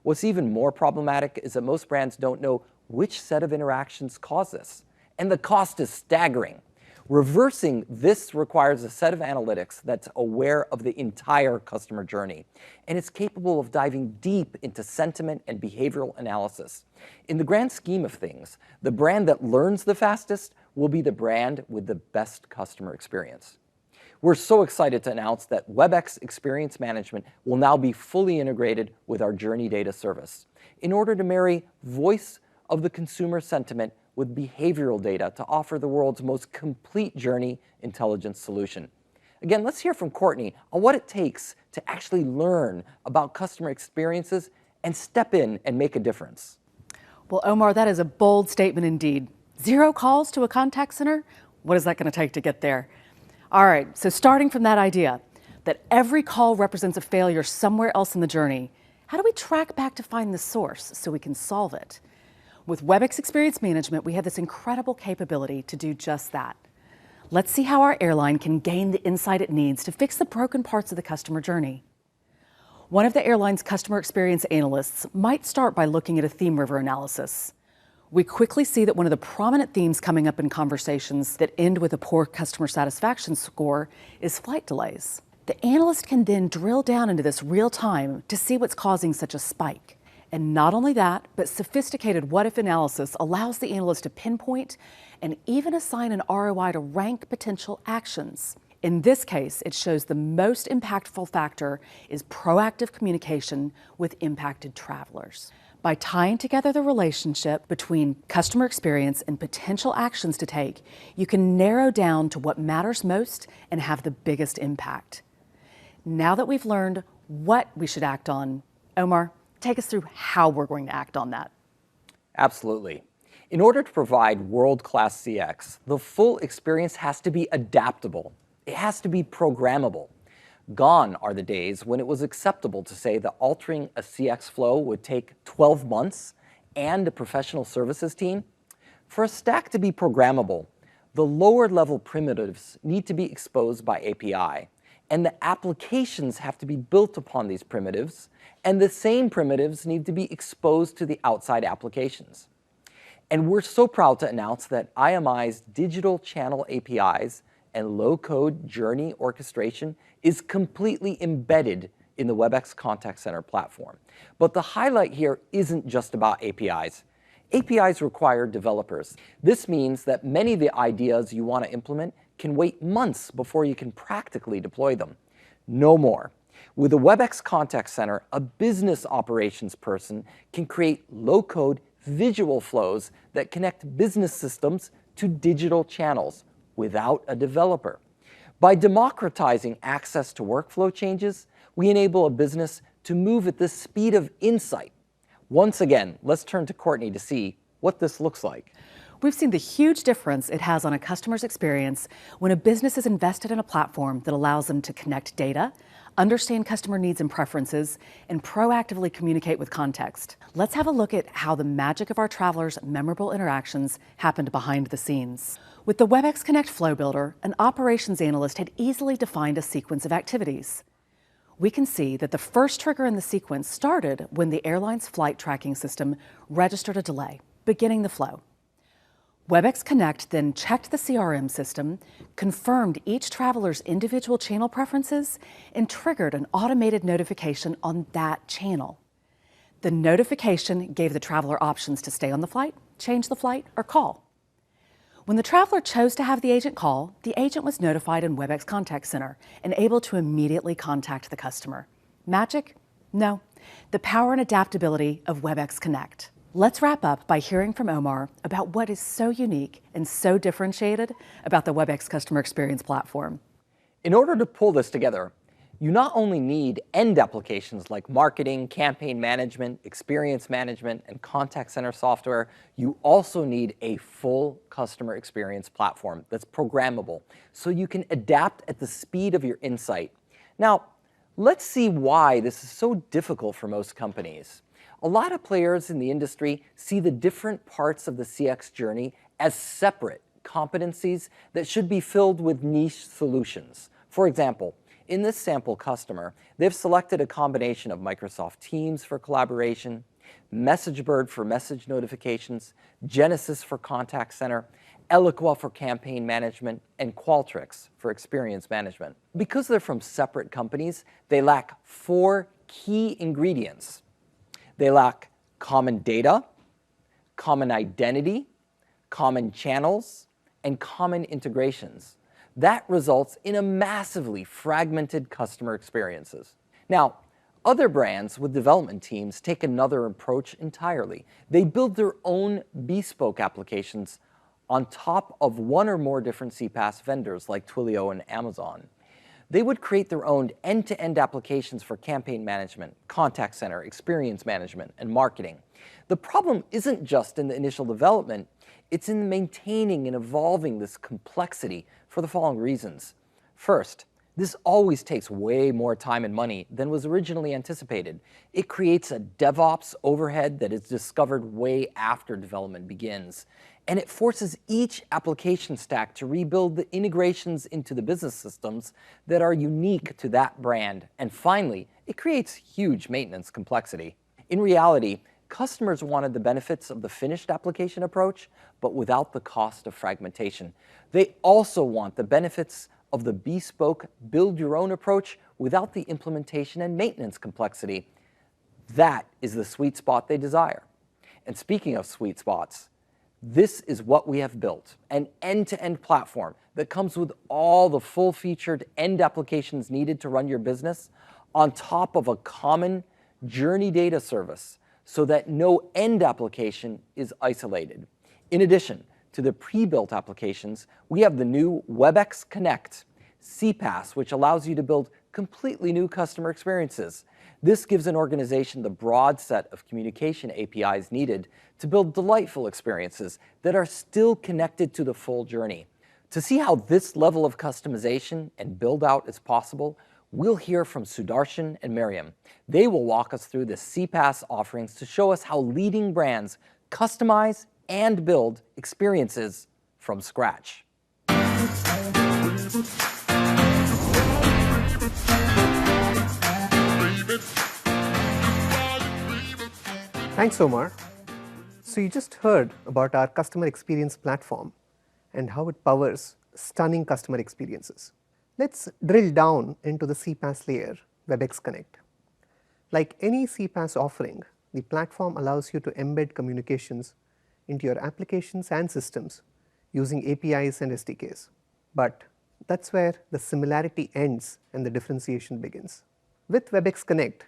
What's even more problematic is that most brands don't know which set of interactions cause this, and the cost is staggering. Reversing this requires a set of analytics that's aware of the entire customer journey, and it's capable of diving deep into sentiment and behavioral analysis. In the grand scheme of things, the brand that learns the fastest will be the brand with the best customer experience. We're so excited to announce that Webex Experience Management will now be fully integrated with our Journey Data service in order to marry voice of the consumer sentiment with behavioral data to offer the world's most complete journey intelligence solution. Again, let's hear from Courtney on what it takes to actually learn about customer experiences and step in and make a difference. Well, Omar, that is a bold statement indeed. 0 calls to a contact center? What is that going to take to get there? All right, so starting from that idea that every call represents a failure somewhere else in the journey, how do we track back to find the source so we can solve it? With Webex Experience Management, we have this incredible capability to do just that. Let's see how our airline can gain the insight it needs to fix the broken parts of the customer journey. One of the airline's customer experience analysts might start by looking at a theme river analysis. We quickly see that one of the prominent themes coming up in conversations that end with a poor customer satisfaction score is flight delays. The analyst can then drill down into this real time to see what's causing such a spike. And not only that, but sophisticated what-if analysis allows the analyst to pinpoint and even assign an ROI to rank potential actions. In this case, it shows the most impactful factor is proactive communication with impacted travelers. By tying together the relationship between customer experience and potential actions to take, you can narrow down to what matters most and have the biggest impact. Now that we've learned what we should act on, Omar, take us through how we're going to act on that. Absolutely. In order to provide world-class CX, the full experience has to be adaptable. It has to be programmable. Gone are the days when it was acceptable to say that altering a CX flow would take 12 months and a professional services team. For a stack to be programmable, the lower-level primitives need to be exposed by API, and the applications have to be built upon these primitives, and the same primitives need to be exposed to the outside applications. And we're so proud to announce that IMI's digital channel APIs and low-code journey orchestration is completely embedded in the Webex Contact Center platform. But the highlight here isn't just about APIs. APIs require developers. This means that many of the ideas you want to implement can wait months before you can practically deploy them. No more. With the Webex Contact Center, a business operations person can create low-code visual flows that connect business systems to digital channels without a developer. By democratizing access to workflow changes, we enable a business to move at the speed of insight. Once again, let's turn to Courtney to see what this looks like. We've seen the huge difference it has on a customer's experience when a business is invested in a platform that allows them to connect data, understand customer needs and preferences, and proactively communicate with context. Let's have a look at how the magic of our travelers' memorable interactions happened behind the scenes. With the Webex Connect Flow Builder, an operations analyst had easily defined a sequence of activities. We can see that the first trigger in the sequence started when the airline's flight tracking system registered a delay, beginning the flow. Webex Connect then checked the CRM system, confirmed each traveler's individual channel preferences, and triggered an automated notification on that channel. The notification gave the traveler options to stay on the flight, change the flight, or call. When the traveler chose to have the agent call, the agent was notified in Webex Contact Center and able to immediately contact the customer. Magic? No. The power and adaptability of Webex Connect. Let's wrap up by hearing from Omar about what is so unique and so differentiated about the Webex customer experience platform. In order to pull this together, you not only need end applications like marketing, campaign management, experience management, and contact center software, you also need a full customer experience platform that's programmable so you can adapt at the speed of your insight. Now, let's see why this is so difficult for most companies. A lot of players in the industry see the different parts of the CX journey as separate competencies that should be filled with niche solutions. For example, in this sample customer, they've selected a combination of Microsoft Teams for collaboration, MessageBird for message notifications, Genesys for contact center, Eloqua for campaign management, and Qualtrics for experience management. Because they're from separate companies, they lack 4 key ingredients. They lack common data, common identity, common channels, and common integrations. That results in a massively fragmented customer experiences. Now, other brands with development teams take another approach entirely. They build their own bespoke applications on top of one or more different CPaaS vendors like Twilio and Amazon. They would create their own end-to-end applications for campaign management, contact center, experience management, and marketing. The problem isn't just in the initial development, it's in maintaining and evolving this complexity for the following reasons. First, this always takes way more time and money than was originally anticipated. It creates a DevOps overhead that is discovered way after development begins. And it forces each application stack to rebuild the integrations into the business systems that are unique to that brand. And finally, it creates huge maintenance complexity. In reality, customers wanted the benefits of the finished application approach, but without the cost of fragmentation. They also want the benefits of the bespoke build-your-own approach without the implementation and maintenance complexity. That is the sweet spot they desire. And speaking of sweet spots, this is what we have built, an end-to-end platform that comes with all the full-featured end applications needed to run your business on top of a common journey data service so that no end application is isolated. In addition to the pre-built applications, we have the new Webex Connect CPaaS, which allows you to build completely new customer experiences. This gives an organization the broad set of communication APIs needed to build delightful experiences that are still connected to the full journey. To see how this level of customization and build-out is possible, we'll hear from Sudarshan and Miriam. They will walk us through the CPaaS offerings to show us how leading brands customize and build experiences from scratch. Thanks, Omar. So you just heard about our customer experience platform and how it powers stunning customer experiences. Let's drill down into the CPaaS layer, Webex Connect. Like any CPaaS offering, the platform allows you to embed communications into your applications and systems using APIs and SDKs. But that's where the similarity ends and the differentiation begins. With Webex Connect,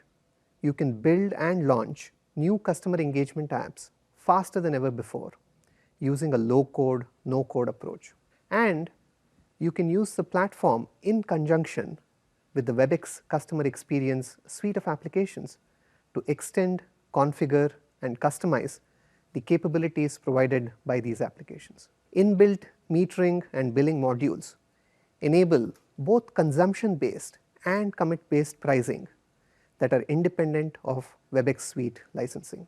you can build and launch new customer engagement apps faster than ever before using a low-code, no-code approach. And you can use the platform in conjunction with the Webex customer experience suite of applications to extend, configure, and customize the capabilities provided by these applications. Inbuilt metering and billing modules enable both consumption-based and commit-based pricing that are independent of Webex Suite licensing.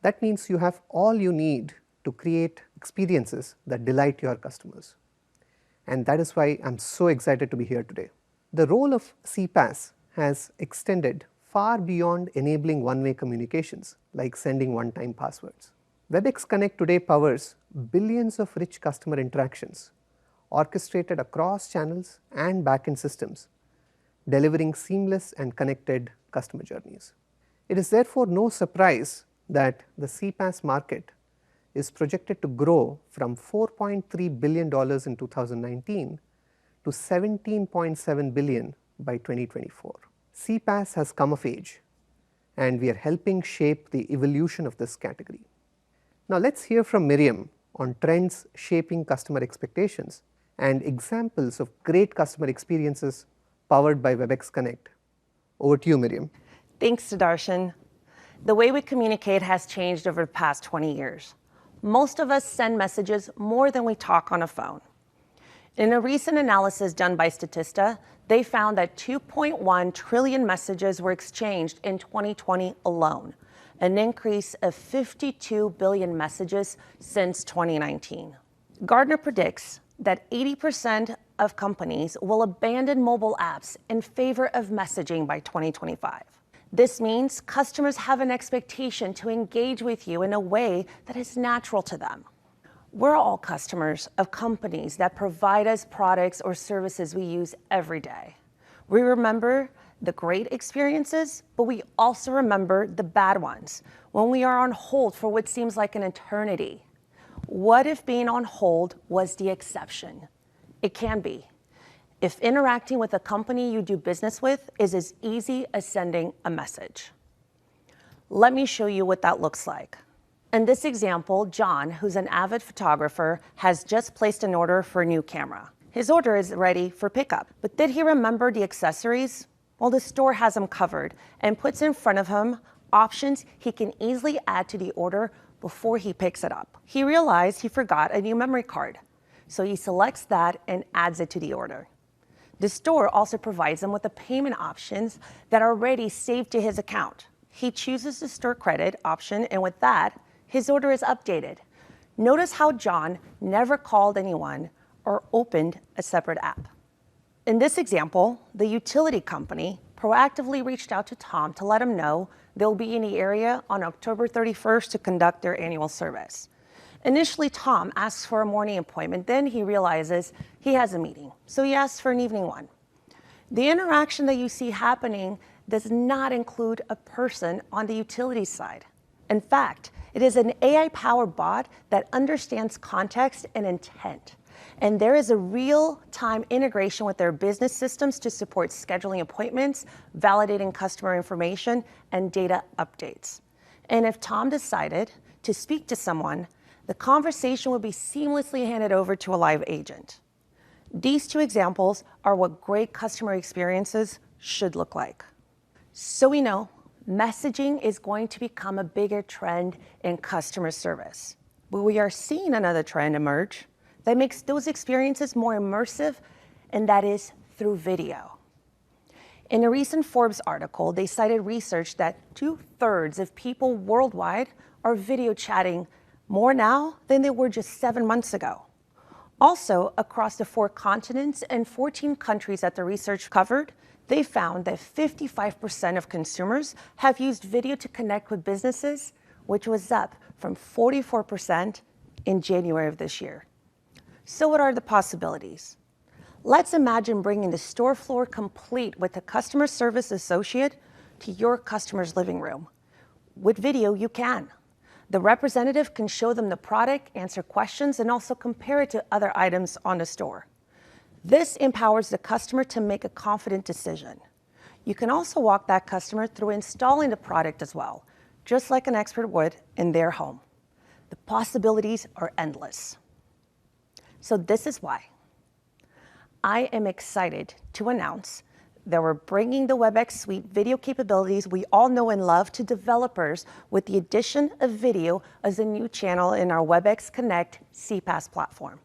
That means you have all you need to create experiences that delight your customers. And that is why I'm so excited to be here today. The role of CPaaS has extended far beyond enabling one-way communications, like sending one-time passwords. Webex Connect today powers billions of rich customer interactions orchestrated across channels and backend systems, delivering seamless and connected customer journeys. It is therefore no surprise that the CPaaS market is projected to grow from $4.3 billion in 2019 to $17.7 billion by 2024. CPaaS has come of age, and we are helping shape the evolution of this category. Now let's hear from Miriam on trends shaping customer expectations and examples of great customer experiences powered by Webex Connect. Over to you, Miriam. Thanks, Sudarshan. The way we communicate has changed over the past 20 years. Most of us send messages more than we talk on a phone. In a recent analysis done by Statista, they found that 2.1 trillion messages were exchanged in 2020 alone, an increase of 52 billion messages since 2019. Gartner predicts that 80% of companies will abandon mobile apps in favor of messaging by 2025. This means customers have an expectation to engage with you in a way that is natural to them. We're all customers of companies that provide us products or services we use every day. We remember the great experiences, but we also remember the bad ones, when we are on hold for what seems like an eternity. What if being on hold was the exception? It can be. If interacting with a company you do business with is as easy as sending a message. Let me show you what that looks like. In this example, John, who's an avid photographer, has just placed an order for a new camera. His order is ready for pickup, but did he remember the accessories? Well, the store has them covered and puts in front of him options he can easily add to the order before he picks it up. He realized he forgot a new memory card, so he selects that and adds it to the order. The store also provides him with the payment options that are already saved to his account. He chooses the store credit option, and with that, his order is updated. Notice how John never called anyone or opened a separate app. In this example, the utility company proactively reached out to Tom to let him know they'll be in the area on October 31st to conduct their annual service. Initially, Tom asks for a morning appointment, then he realizes he has a meeting, so he asks for an evening one. The interaction that you see happening does not include a person on the utility side. In fact, it is an AI-powered bot that understands context and intent. And there is a real-time integration with their business systems to support scheduling appointments, validating customer information, and data updates. And if Tom decided to speak to someone, the conversation would be seamlessly handed over to a live agent. These two examples are what great customer experiences should look like. So we know messaging is going to become a bigger trend in customer service. But we are seeing another trend emerge that makes those experiences more immersive, and that is through video. In a recent Forbes article, they cited research that 2/3 of people worldwide are video chatting more now than they were just 7 months ago. Also, across the 4 continents and 14 countries that the research covered, they found that 55% of consumers have used video to connect with businesses, which was up from 44% in January of this year. So what are the possibilities? Let's imagine bringing the store floor complete with a customer service associate to your customer's living room. With video, you can. The representative can show them the product, answer questions, and also compare it to other items on the store. This empowers the customer to make a confident decision. You can also walk that customer through installing the product as well, just like an expert would in their home. The possibilities are endless. So this is why I am excited to announce that we're bringing the Webex Suite video capabilities we all know and love to developers with the addition of video as a new channel in our Webex Connect CPaaS platform.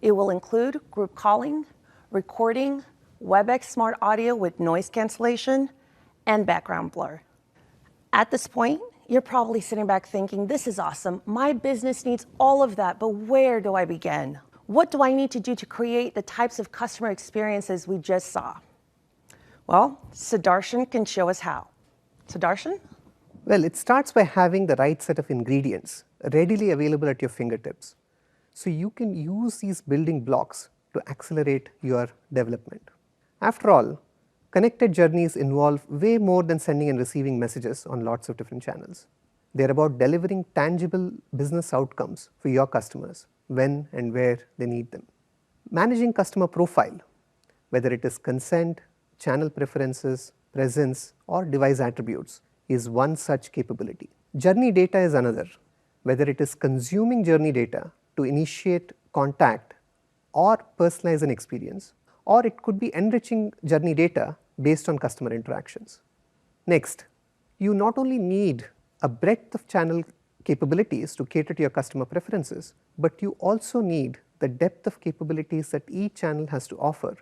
It will include group calling, recording, Webex Smart Audio with noise cancellation, and background blur. At this point, you're probably sitting back thinking, this is awesome. My business needs all of that, but where do I begin? What do I need to do to create the types of customer experiences we just saw? Well, Sudarshan can show us how. Sudarshan? Well, it starts by having the right set of ingredients readily available at your fingertips. So you can use these building blocks to accelerate your development. After all, connected journeys involve way more than sending and receiving messages on lots of different channels. They're about delivering tangible business outcomes for your customers when and where they need them. Managing customer profile, whether it is consent, channel preferences, presence, or device attributes, is one such capability. Journey data is another, whether it is consuming journey data to initiate contact or personalize an experience, or it could be enriching journey data based on customer interactions. Next, you not only need a breadth of channel capabilities to cater to your customer preferences, but you also need the depth of capabilities that each channel has to offer,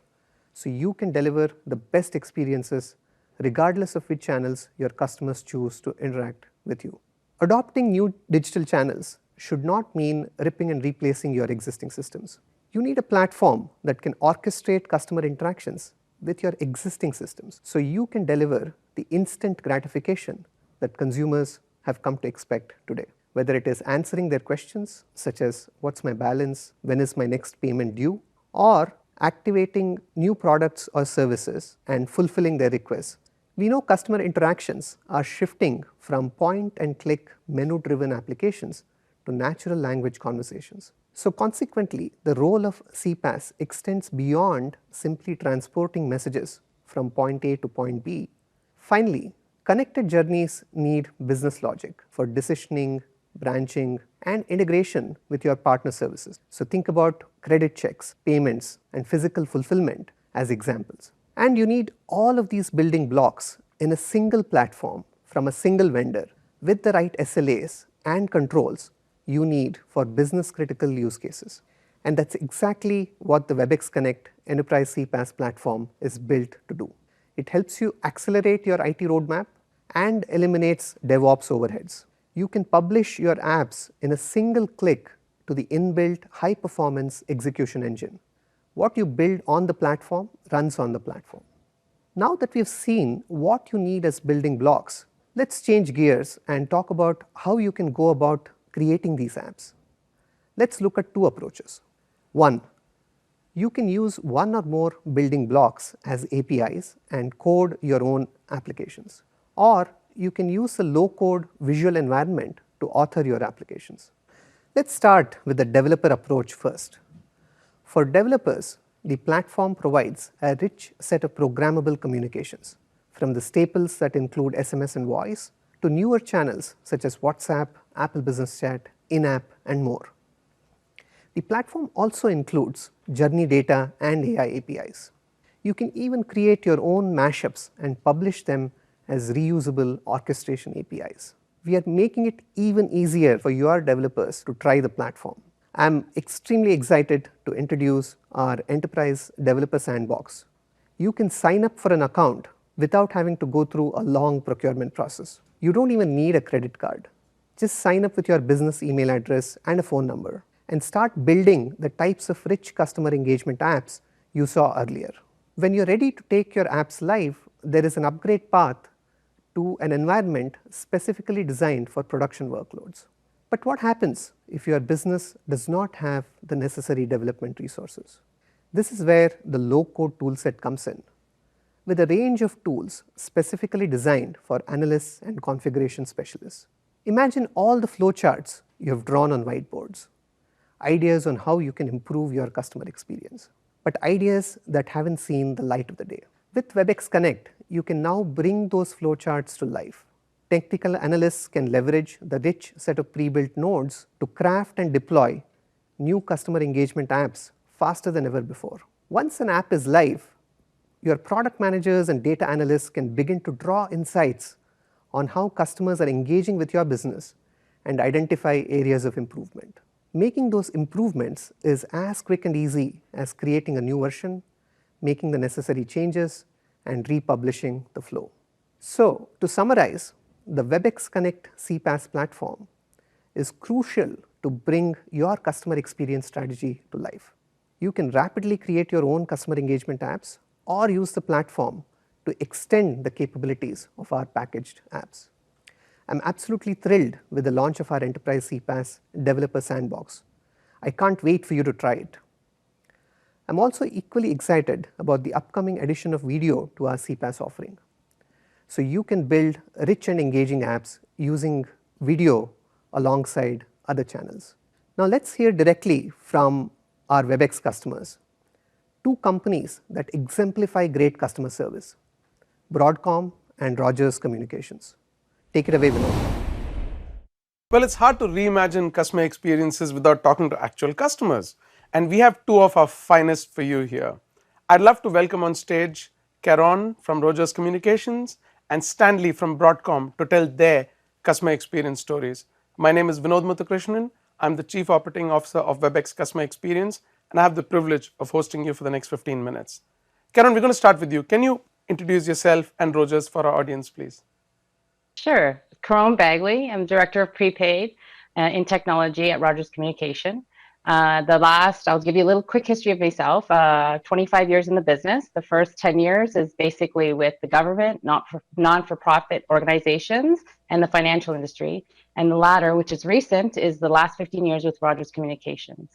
so you can deliver the best experiences regardless of which channels your customers choose to interact with you. Adopting new digital channels should not mean ripping and replacing your existing systems. You need a platform that can orchestrate customer interactions with your existing systems, so you can deliver the instant gratification that consumers have come to expect today. Whether it is answering their questions, such as what's my balance, when is my next payment due, or activating new products or services and fulfilling their requests. We know customer interactions are shifting from point and click menu driven applications to natural language conversations. So consequently, the role of CPaaS extends beyond simply transporting messages from point A to point B. Finally, connected journeys need business logic for decisioning, branching, and integration with your partner services. So think about credit checks, payments, and physical fulfillment as examples. And you need all of these building blocks in a single platform from a single vendor with the right SLAs and controls you need for business critical use cases. And that's exactly what the Webex Connect Enterprise CPaaS platform is built to do. It helps you accelerate your IT roadmap and eliminates DevOps overheads. You can publish your apps in a single click to the inbuilt high performance execution engine. What you build on the platform runs on the platform. Now that we've seen what you need as building blocks, let's change gears and talk about how you can go about creating these apps. Let's look at two approaches. One, you can use one or more building blocks as APIs and code your own applications. Or you can use a low-code visual environment to author your applications. Let's start with the developer approach first. For developers, the platform provides a rich set of programmable communications, from the staples that include SMS and voice to newer channels such as WhatsApp, Apple Business Chat, in-app, and more. The platform also includes journey data and AI APIs. You can even create your own mashups and publish them as reusable orchestration APIs. We are making it even easier for your developers to try the platform. I'm extremely excited to introduce our Enterprise Developer Sandbox. You can sign up for an account without having to go through a long procurement process. You don't even need a credit card. Just sign up with your business email address and a phone number and start building the types of rich customer engagement apps you saw earlier. When you're ready to take your apps live, there is an upgrade path to an environment specifically designed for production workloads. But what happens if your business does not have the necessary development resources? This is where the low-code toolset comes in, with a range of tools specifically designed for analysts and configuration specialists. Imagine all the flowcharts you have drawn on whiteboards, ideas on how you can improve your customer experience, but ideas that haven't seen the light of the day. With Webex Connect, you can now bring those flowcharts to life. Technical analysts can leverage the rich set of pre-built nodes to craft and deploy new customer engagement apps faster than ever before. Once an app is live, your product managers and data analysts can begin to draw insights on how customers are engaging with your business and identify areas of improvement. Making those improvements is as quick and easy as creating a new version, making the necessary changes, and republishing the flow. So, to summarize, the Webex Connect CPaaS platform is crucial to bring your customer experience strategy to life. You can rapidly create your own customer engagement apps or use the platform to extend the capabilities of our packaged apps. I'm absolutely thrilled with the launch of our Enterprise CPaaS Developer Sandbox. I can't wait for you to try it. I'm also equally excited about the upcoming addition of video to our CPaaS offering. So you can build rich and engaging apps using video alongside other channels. Now let's hear directly from our Webex customers. Two companies that exemplify great customer service, Broadcom and Rogers Communications. Take it away, Vinod. Well, it's hard to reimagine customer experiences without talking to actual customers. And we have two of our finest for you here. I'd love to welcome on stage Caron from Rogers Communications and Stanley from Broadcom to tell their customer experience stories. My name is Vinod Muthukrishnan. I'm the Chief Operating Officer of Webex Customer Experience, and I have the privilege of hosting you for the next 15 minutes. Caron, we're going to start with you. Can you introduce yourself and Rogers for our audience, please? Sure. Caron Bagley. I'm Director of Prepaid in Technology at Rogers Communication. I'll give you a little quick history of myself. 25 years in the business. The first 10 years is basically with the government, non-for-profit organizations, and the financial industry. And the latter, which is recent, is the last 15 years with Rogers Communications.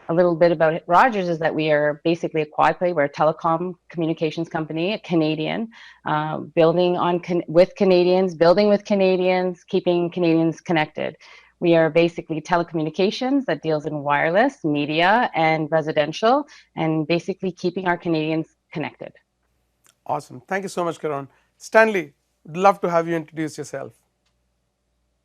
A little bit about Rogers is that we are basically a quad play. We're a telecom communications company, a Canadian, building with Canadians, keeping Canadians connected. We are basically telecommunications that deals in wireless, media, and residential, and basically keeping our Canadians connected. Awesome. Thank you so much, Karan. Stanley, would love to have you introduce yourself.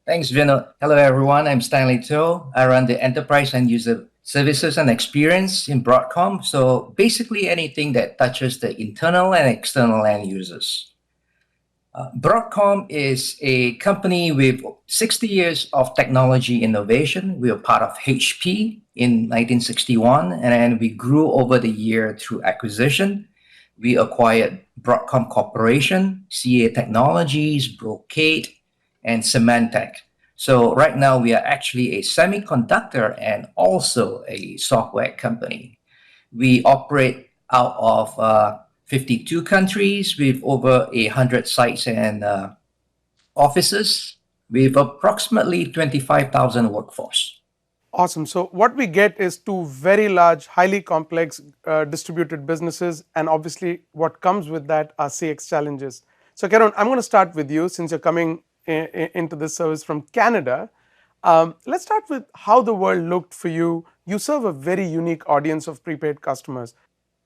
Thanks, Vinod. Hello, everyone. I'm Stanley To. I run the enterprise and user services and experience in Broadcom. So basically anything that touches the internal and external end users. Broadcom is a company with 60 years of technology innovation. We were part of HP in 1961, and then we grew over the year through acquisition. We acquired Broadcom Corporation, CA Technologies, Brocade, and Symantec. So right now we are actually a semiconductor and also a software company. We operate out of 52 countries with over 100 sites and offices with approximately 25,000 workforce. Awesome. So what we get is two very large, highly complex distributed businesses, and obviously what comes with that are CX challenges. So Karan, I'm going to start with you since you're coming into this service from Canada. Let's start with how the world looked for you. You serve a very unique audience of prepaid customers.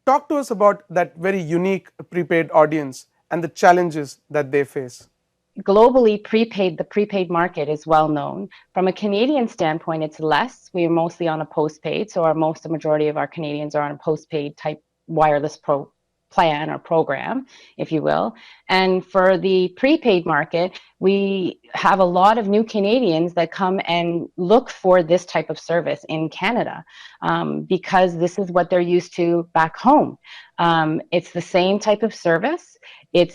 Talk to us about that very unique prepaid audience and the challenges that they face. Globally, the prepaid market is well known. From a Canadian standpoint, it's less. We are mostly on a postpaid, so the majority of our Canadians are on a postpaid type wireless plan or program, if you will. And for the prepaid market, we have a lot of new Canadians that come and look for this type of service in Canada because this is what they're used to back home. It's the same type of service.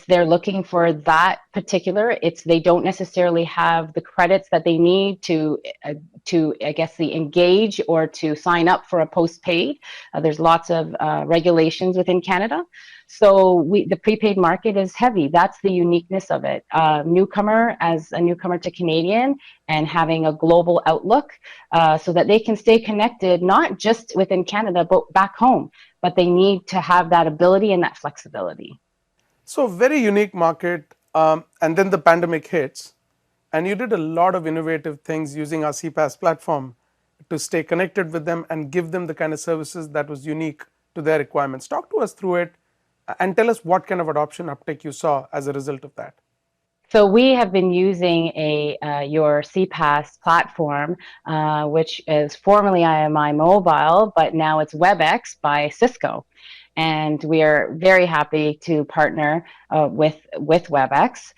They're looking for that particular. They don't necessarily have the credits that they need to I guess engage or to sign up for a postpaid. There's lots of regulations within Canada. So the prepaid market is heavy. That's the uniqueness of it. As a newcomer to Canadian and having a global outlook so that they can stay connected, not just within Canada, but back home. But they need to have that ability and that flexibility. So very unique market, and then the pandemic hits, and you did a lot of innovative things using our CPaaS platform to stay connected with them and give them the kind of services that was unique to their requirements. Talk to us through it and tell us what kind of adoption uptake you saw as a result of that. So we have been using your CPaaS platform, which is formerly IMI Mobile, but now it's Webex by Cisco. And we are very happy to partner with Webex.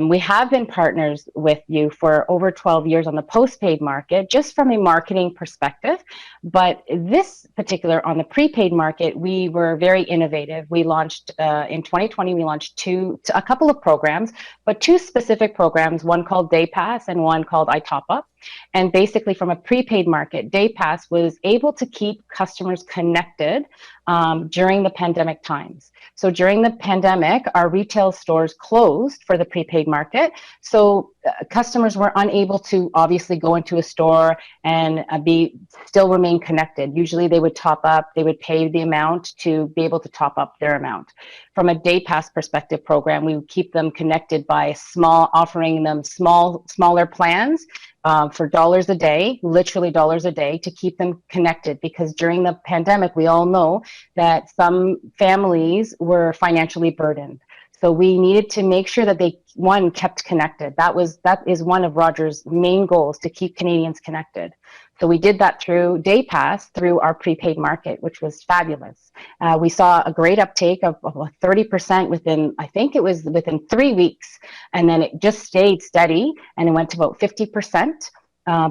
We have been partners with you for over 12 years on the postpaid market, just from a marketing perspective. But this particular, on the prepaid market, we were very innovative. We launched, in 2020, we launched a couple of programs, but two specific programs, one called Day Pass and one called iTopUp. And basically from a prepaid market, Day Pass was able to keep customers connected during the pandemic times. So during the pandemic, our retail stores closed for the prepaid market. So customers were unable to obviously go into a store and still remain connected. Usually they would top up, they would pay the amount to be able to top up their amount. From a Day Pass perspective program, we would keep them connected by offering them smaller plans for dollars a day, literally dollars a day, to keep them connected. Because during the pandemic, we all know that some families were financially burdened. So we needed to make sure that they, one, kept connected. That is one of Rogers' main goals, to keep Canadians connected. So we did that through Day Pass, through our prepaid market, which was fabulous. We saw a great uptake of 30% within 3 weeks. And then it just stayed steady, and it went to about 50%.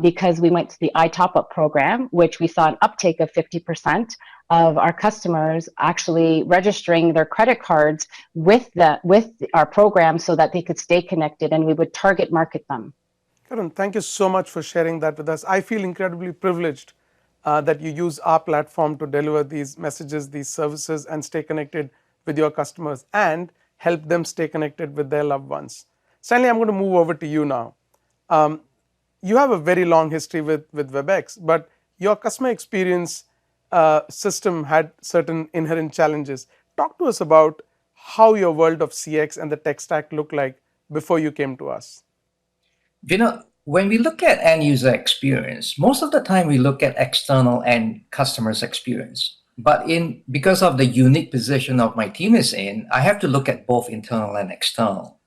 Because we went to the iTopUp program, which we saw an uptake of 50% of our customers actually registering their credit cards with our program so that they could stay connected, and we would target market them. Karan, thank you so much for sharing that with us. I feel incredibly privileged that you use our platform to deliver these messages, these services, and stay connected with your customers and help them stay connected with their loved ones. Stanley, I'm going to move over to you now. You have a very long history with Webex, but your customer experience system had certain inherent challenges. Talk to us about how your world of CX and the tech stack looked like before you came to us. when we look at end user experience, most of the time we look at external and customers experience. But because of the unique position of my team is in, I have to look at both internal and external.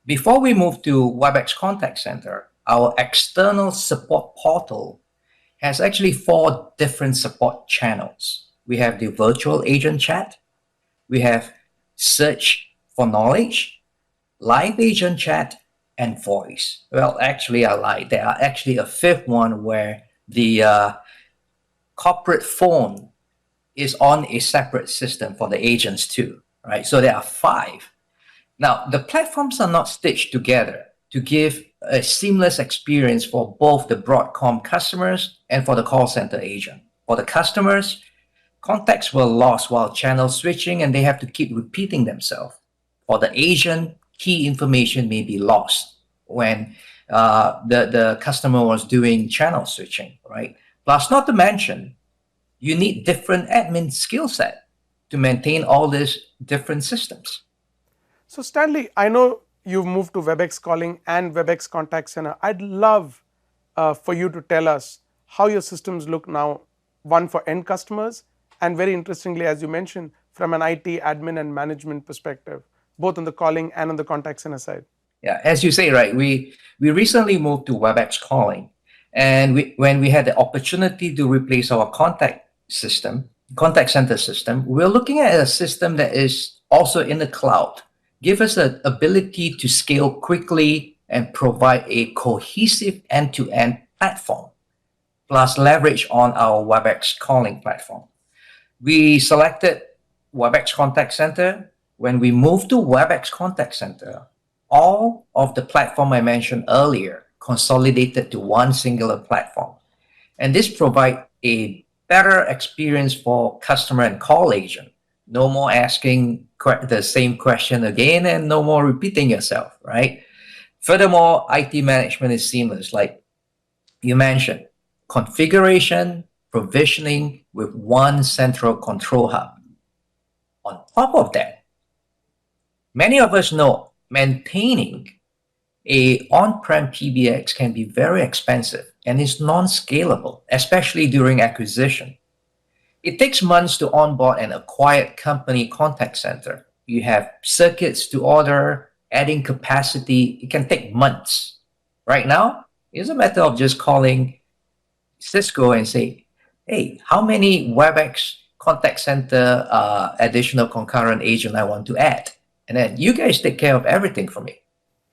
Before we move to Webex Contact Center, our external support portal has actually 4 different support channels. We have the virtual agent chat, we have search for knowledge, live agent chat, and voice. Well, actually, I lied. There are actually a 5th one where the corporate phone is on a separate system for the agents too, right? So there are 5. Now, the platforms are not stitched together to give a seamless experience for both the Broadcom customers and for the call center agent. For the customers, contacts were lost while channel switching and they have to keep repeating themselves. For the agent, key information may be lost when the customer was doing channel switching, right? Plus, not to mention, you need different admin skill set to maintain all these different systems. So Stanley, I know you've moved to Webex Calling and Webex Contact Center. I'd love for you to tell us how your systems look now, one for end customers, and very interestingly, as you mentioned, from an IT admin and management perspective, both on the calling and on the contact center side. Yeah, as you say, right, we recently moved to Webex Calling, and when we had the opportunity to replace our contact center system, we're looking at a system that is also in the cloud, give us the ability to scale quickly and provide a cohesive end-to-end platform, plus leverage on our Webex Calling platform. We selected Webex Contact Center. When we moved to Webex Contact Center, all of the platform I mentioned earlier consolidated to one singular platform. And this provides a better experience for customer and call agent. No more asking the same question again and no more repeating yourself, right? Furthermore, IT management is seamless, like you mentioned, configuration, provisioning with one central control hub. On top of that, many of us know maintaining a on-prem PBX can be very expensive and is non-scalable, especially during acquisition. It takes months to onboard an acquired company contact center. You have circuits to order, adding capacity. It can take months. Right now, it's a matter of just calling Cisco and say, hey, how many Webex contact center additional concurrent agent I want to add? And then you guys take care of everything for me.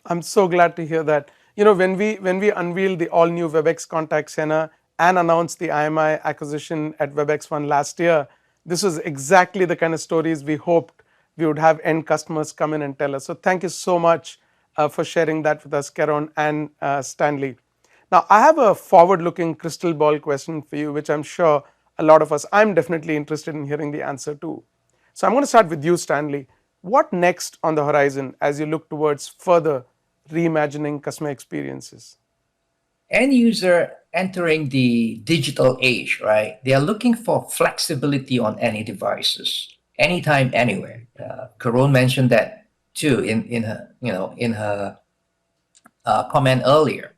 I'm so glad to hear that. You know, when we unveiled the all-new Webex Contact Center and announced the IMI acquisition at WebexOne last year, this was exactly the kind of stories we hoped we would have end customers come in and tell us. So thank you so much for sharing that with us, Caron and Stanley. Now, I have a forward-looking crystal ball question for you, which I'm sure a lot of us, I'm definitely interested in hearing the answer to. So I'm going to start with you, Stanley. What next on the horizon as you look towards further reimagining customer experiences? End user entering the digital age, right? They are looking for flexibility on any devices, anytime, anywhere. Caron mentioned that too in her comment earlier.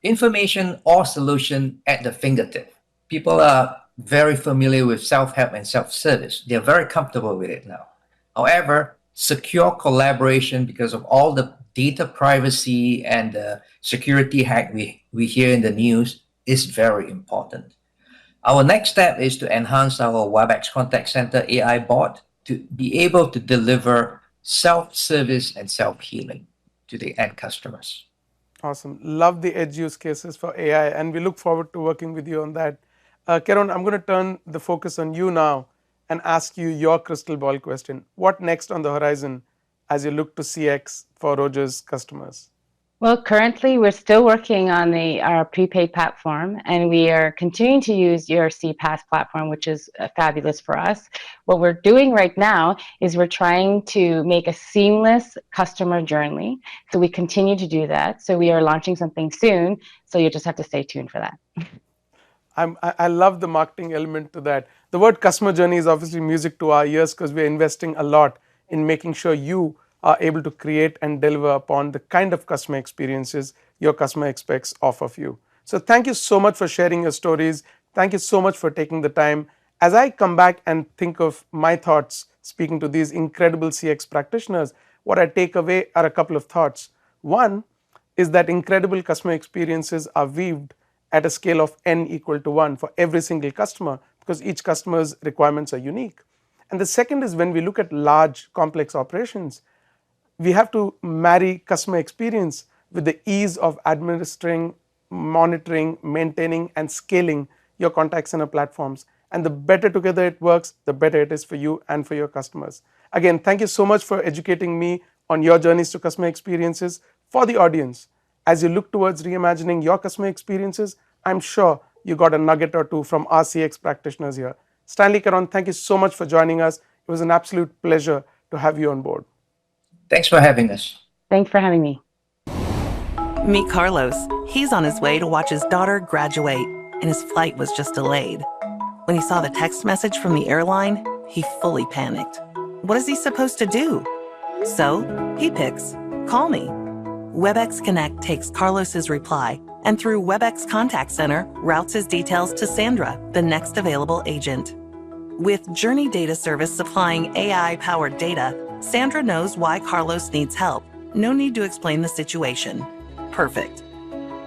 Information or solution at the fingertip. People are very familiar with self-help and self-service. They're very comfortable with it now. However, secure collaboration, because of all the data privacy and the security hack we hear in the news, is very important. Our next step is to enhance our Webex Contact Center AI bot to be able to deliver self-service and self-healing to the end customers. Awesome. Love the edge use cases for AI, and we look forward to working with you on that. Caron, I'm going to turn the focus on you now and ask you your crystal ball question. What next on the horizon as you look to CX for Rogers customers? Well, currently we're still working on our prepaid platform, and we are continuing to use your CPaaS platform, which is fabulous for us. What we're doing right now is we're trying to make a seamless customer journey. So we continue to do that. So we are launching something soon. So you just have to stay tuned for that. I love the marketing element to that. The word customer journey is obviously music to our ears because we're investing a lot in making sure you are able to create and deliver upon the kind of customer experiences your customer expects of you. So thank you so much for sharing your stories. Thank you so much for taking the time. As I come back and think of my thoughts speaking to these incredible CX practitioners, what I take away are a couple of thoughts. One is that incredible customer experiences are weaved at a scale of n equal to 1 for every single customer, because each customer's requirements are unique. And the second is, when we look at large complex operations, we have to marry customer experience with the ease of administering, monitoring, maintaining and scaling your contact center platforms. And the better together it works, the better it is for you and for your customers. Again, thank you so much for educating me on your journeys to customer experiences. For the audience, as you look towards reimagining your customer experiences, I'm sure you got a nugget or two from our CX practitioners here. Stanley, Karan, thank you so much for joining us. It was an absolute pleasure to have you on board. Thanks for having us. Thanks for having me. Meet Carlos. He's on his way to watch his daughter graduate, and his flight was just delayed. When he saw the text message from the airline, he fully panicked. What is he supposed to do? So he picks Call Me. Webex Connect takes Carlos's reply and through Webex Contact Center routes his details to Sandra, the next available agent. With Journey Data Service supplying AI-powered data, Sandra knows why Carlos needs help. No need to explain the situation. Perfect.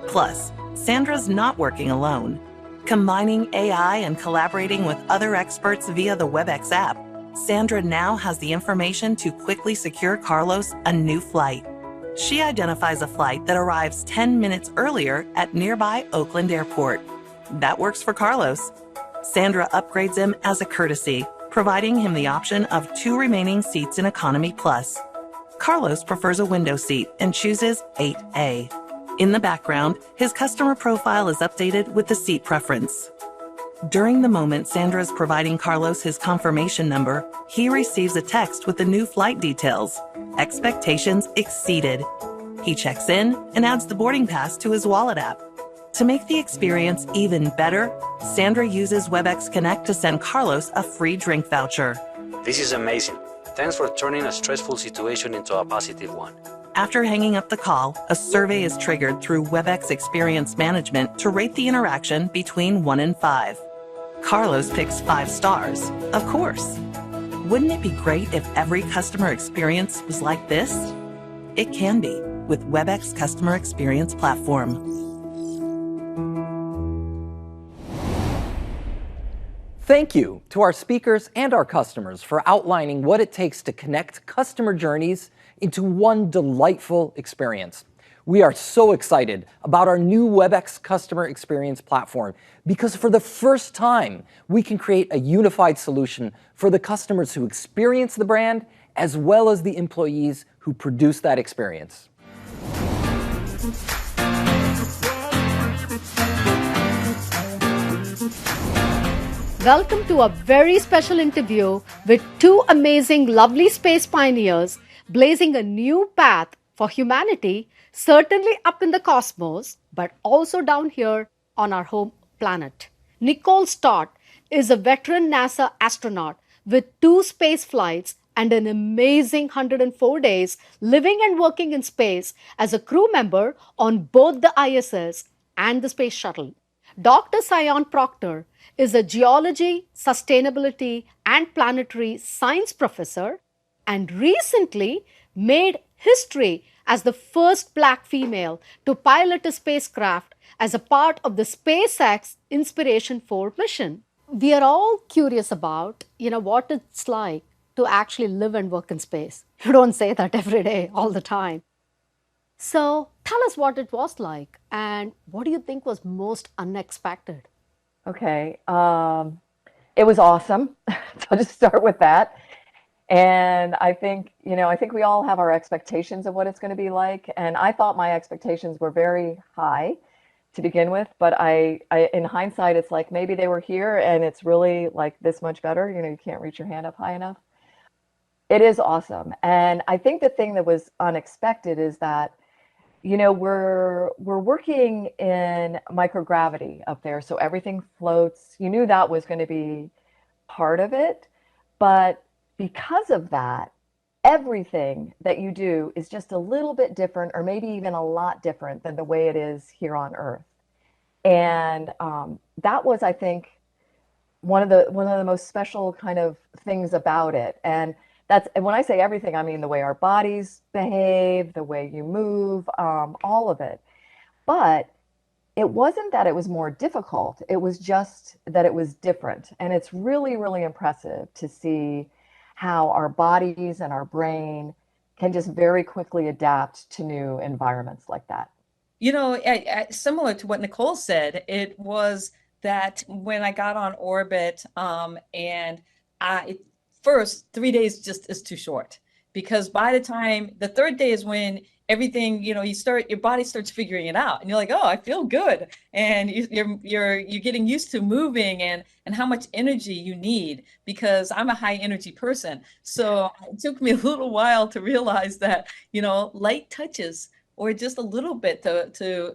Plus, Sandra's not working alone. Combining AI and collaborating with other experts via the Webex app, Sandra now has the information to quickly secure Carlos a new flight. She identifies a flight that arrives 10 minutes earlier at nearby Oakland Airport. That works for Carlos. Sandra upgrades him as a courtesy, providing him the option of 2 remaining seats in Economy Plus. Carlos prefers a window seat and chooses 8A. In the background, his customer profile is updated with the seat preference. During the moment Sandra is providing Carlos his confirmation number, he receives a text with the new flight details. Expectations exceeded. He checks in and adds the boarding pass to his wallet app. To make the experience even better, Sandra uses Webex Connect to send Carlos a free drink voucher. This is amazing. Thanks for turning a stressful situation into a positive one. After hanging up the call, a survey is triggered through Webex Experience Management to rate the interaction between 1 and 5. Carlos picks 5 stars, of course. Wouldn't it be great if every customer experience was like this? It can be with Webex Customer Experience Platform. Thank you to our speakers and our customers for outlining what it takes to connect customer journeys into one delightful experience. We are so excited about our new Webex Customer Experience Platform because for the first time, we can create a unified solution for the customers who experience the brand as well as the employees who produce that experience. Welcome to a very special interview with 2 amazing, lovely space pioneers blazing a new path for humanity, certainly up in the cosmos, but also down here on our home planet. Nicole Stott is a veteran NASA astronaut with 2 space flights and an amazing 104 days living and working in space as a crew member on both the ISS and the space shuttle. Dr. Sion Proctor is a geology, sustainability, and planetary science professor and recently made history as the first Black female to pilot a spacecraft as a part of the SpaceX Inspiration 4 mission. We are all curious about, what it's like to actually live and work in space. You don't say that every day, all the time. So tell us what it was like and what do you think was most unexpected? Okay, it was awesome. So I'll just start with that. And I think we all have our expectations of what it's going to be like. And I thought my expectations were very high to begin with, but I in hindsight, it's like maybe they were here and it's really like this much better. You can't reach your hand up high enough. It is awesome. And I think the thing that was unexpected is that we're working in microgravity up there, so everything floats. You knew that was going to be part of it, but because of that, everything that you do is just a little bit different, or maybe even a lot different than the way it is here on Earth. And that was, I think, one of the most special kind of things about it. And when I say everything, I mean the way our bodies behave, the way you move, all of it. But it wasn't that it was more difficult. It was just that it was different. And it's really, really impressive to see how our bodies and our brain can just very quickly adapt to new environments like that. You know, similar to what Nicole said, it was that when I got on orbit, and first 3 days just is too short, because by the time the third day is when everything, you know, your body starts figuring it out, and you're like, oh, I feel good, and you're getting used to moving and how much energy you need, because I'm a high energy person. So it took me a little while to realize that, you know, light touches or just a little bit to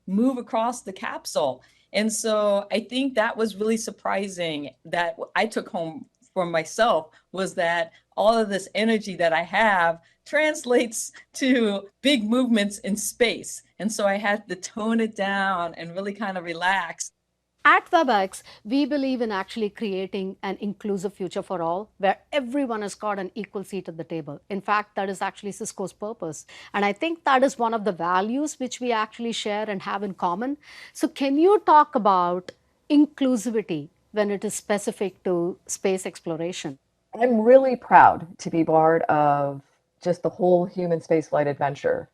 move across the capsule. And so I think that was really surprising that I took home for myself, was that all of this energy that I have translates to big movements in space. And so I had to tone it down and really kind of relax. At Webex, we believe in actually creating an inclusive future for all, where everyone has got an equal seat at the table. In fact, that is actually Cisco's purpose. And I think that is one of the values which we actually share and have in common. So can you talk about inclusivity when it is specific to space exploration? I'm really proud to be part of just the whole human spaceflight adventure.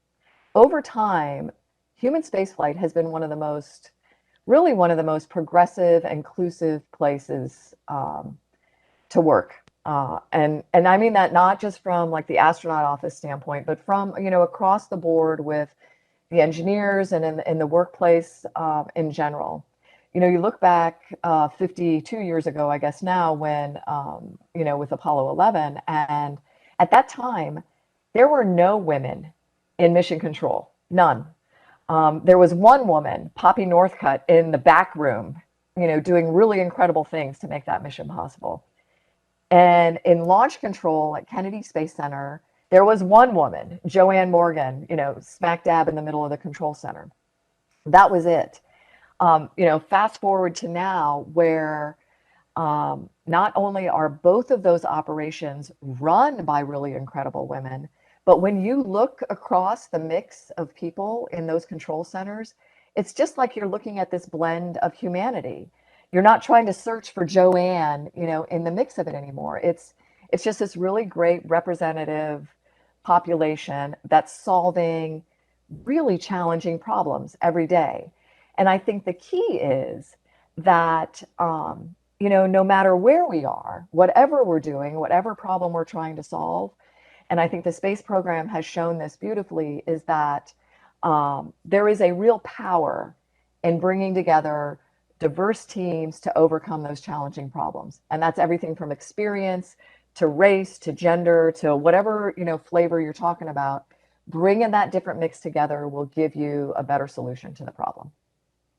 Over time, human spaceflight has been one of the most progressive, inclusive places to work. And I mean that not just from like the astronaut office standpoint, but from, you know, across the board with the engineers and in the workplace in general. You know, you look back 52 years ago, I guess now, when, you know, with Apollo 11, and at that time, there were no women in mission control, none. There was one woman, Poppy Northcutt, in the back room, you know, doing really incredible things to make that mission possible. And in launch control at Kennedy Space Center, there was one woman, Joanne Morgan, you know, smack dab in the middle of the control center. That was it. You know, fast forward to now, where not only are both of those operations run by really incredible women, but when you look across the mix of people in those control centers, it's just like you're looking at this blend of humanity. You're not trying to search for Joanne, you know, in the mix of it anymore. It's just this really great representative population that's solving really challenging problems every day. And I think the key is that, you know, no matter where we are, whatever we're doing, whatever problem we're trying to solve, and I think the space program has shown this beautifully, is that there is a real power in bringing together diverse teams to overcome those challenging problems. And that's everything from experience to race to gender to whatever, you know, flavor you're talking about. Bringing that different mix together will give you a better solution to the problem.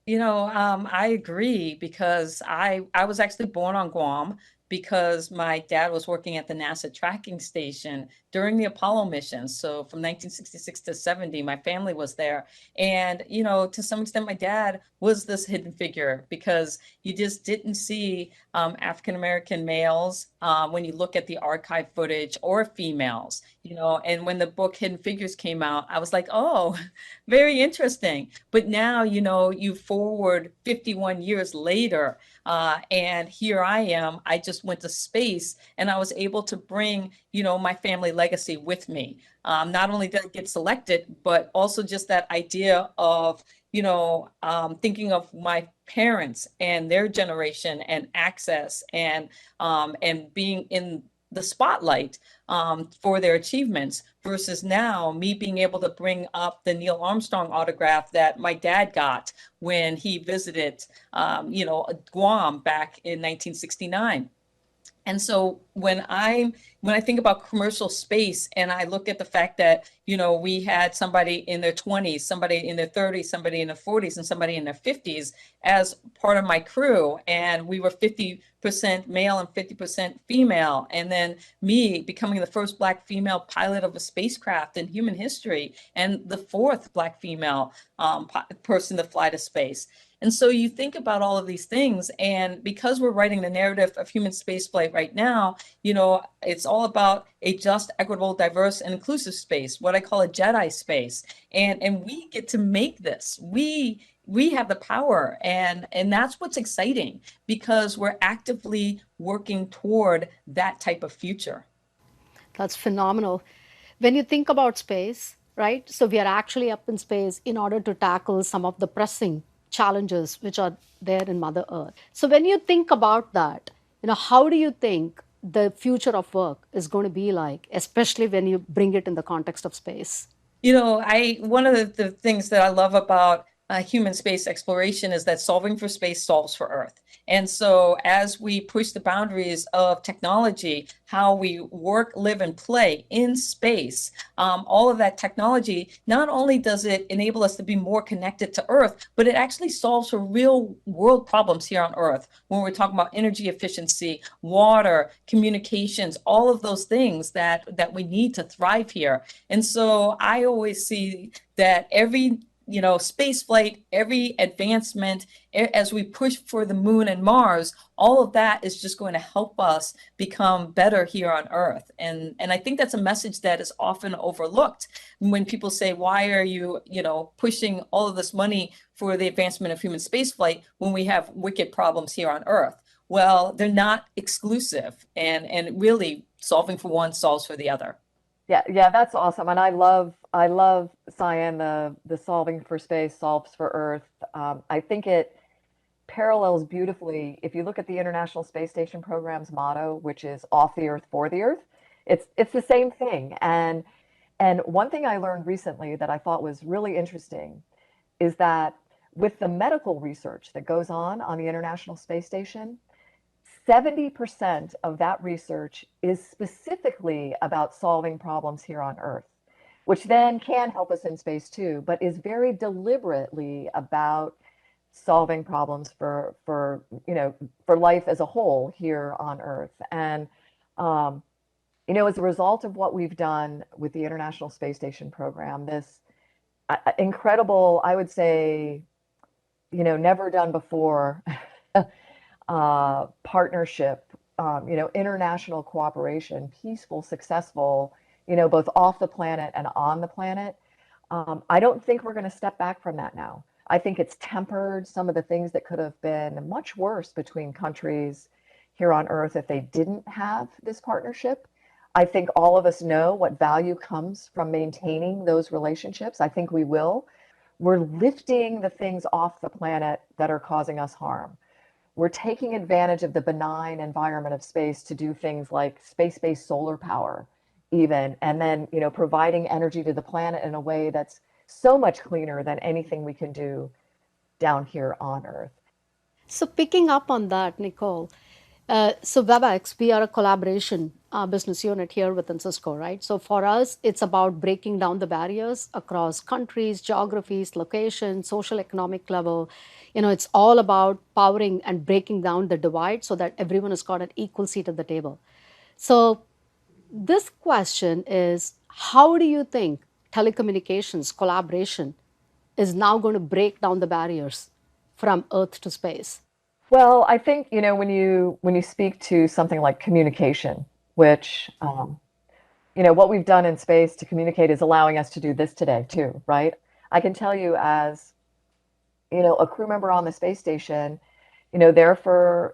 You know, I agree, because I was actually born on Guam, because my dad was working at the NASA tracking station during the Apollo missions. So from 1966 to 70, my family was there. And, you know, to some extent, my dad was this hidden figure, because you just didn't see African-American males when you look at the archive footage, or females, you know. And when the book Hidden Figures came out, I was like, oh, very interesting. But now, you know, you forward 51 years later, and here I am. I just went to space, and I was able to bring, you know, my family legacy with me. Not only did I get selected, but also just that idea of, you know, thinking of my parents and their generation and access, and being in the spotlight for their achievements, versus now me being able to bring up the Neil Armstrong autograph that my dad got when he visited, you know, Guam back in 1969. And so when I think about commercial space and I look at the fact that, we had somebody in their 20s, somebody in their 30s, somebody in their 40s, and somebody in their 50s as part of my crew, and we were 50% male and 50% female, and then me becoming the first Black female pilot of a spacecraft in human history, and the fourth Black female person to fly to space. And so you think about all of these things, and because we're writing the narrative of human spaceflight right now, it's all about a just, equitable, diverse, and inclusive space, what I call a Jedi space. And we get to make this. We have the power, and that's what's exciting, because we're actively working toward that type of future. That's phenomenal. When you think about space, right? So we are actually up in space in order to tackle some of the pressing challenges which are there in Mother Earth. So when you think about that, how do you think the future of work is going to be like, especially when you bring it in the context of space? One of the things that I love about human space exploration is that solving for space solves for Earth. And so as we push the boundaries of technology, how we work, live, and play in space, all of that technology, not only does it enable us to be more connected to Earth, but it actually solves for real world problems here on Earth. When we're talking about energy efficiency, water, communications, all of those things that we need to thrive here. And so I always see that every space flight, every advancement, as we push for the moon and Mars, all of that is just going to help us become better here on Earth. And I think that's a message that is often overlooked when people say, why are you, pushing all of this money for the advancement of human space flight when we have wicked problems here on Earth? Well, they're not exclusive, and really solving for one solves for the other. Yeah, that's awesome. And I love, Cyan, the solving for space solves for Earth. I think it parallels beautifully. If you look at the International Space Station program's motto, which is off the Earth for the Earth, it's the same thing. And one thing I learned recently that I thought was really interesting is that with the medical research that goes on the International Space Station, 70% of that research is specifically about solving problems here on Earth, which then can help us in space too, but is very deliberately about solving problems for life as a whole here on Earth. And as a result of what we've done with the International Space Station program, this incredible, I would say, never done before partnership, international cooperation, peaceful, successful, both off the planet and on the planet. I don't think we're going to step back from that now. I think it's tempered some of the things that could have been much worse between countries here on Earth if they didn't have this partnership. I think all of us know what value comes from maintaining those relationships. I think we will. We're lifting the things off the planet that are causing us harm. We're taking advantage of the benign environment of space to do things like space-based solar power, even, and then, providing energy to the planet in a way that's so much cleaner than anything we can do down here on Earth. So picking up on that, Nicole, so Webex, we are a collaboration business unit here within Cisco, right? So for us, it's about breaking down the barriers across countries, geographies, locations, social economic level. It's all about powering and breaking down the divide so that everyone has got an equal seat at the table. So this question is, how do you think telecommunications collaboration is now going to break down the barriers from Earth to space? Well, I think, when you speak to something like communication, which, what we've done in space to communicate is allowing us to do this today too, right? I can tell you as, a crew member on the space station, there for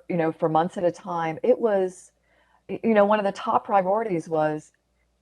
months at a time, it was, one of the top priorities was,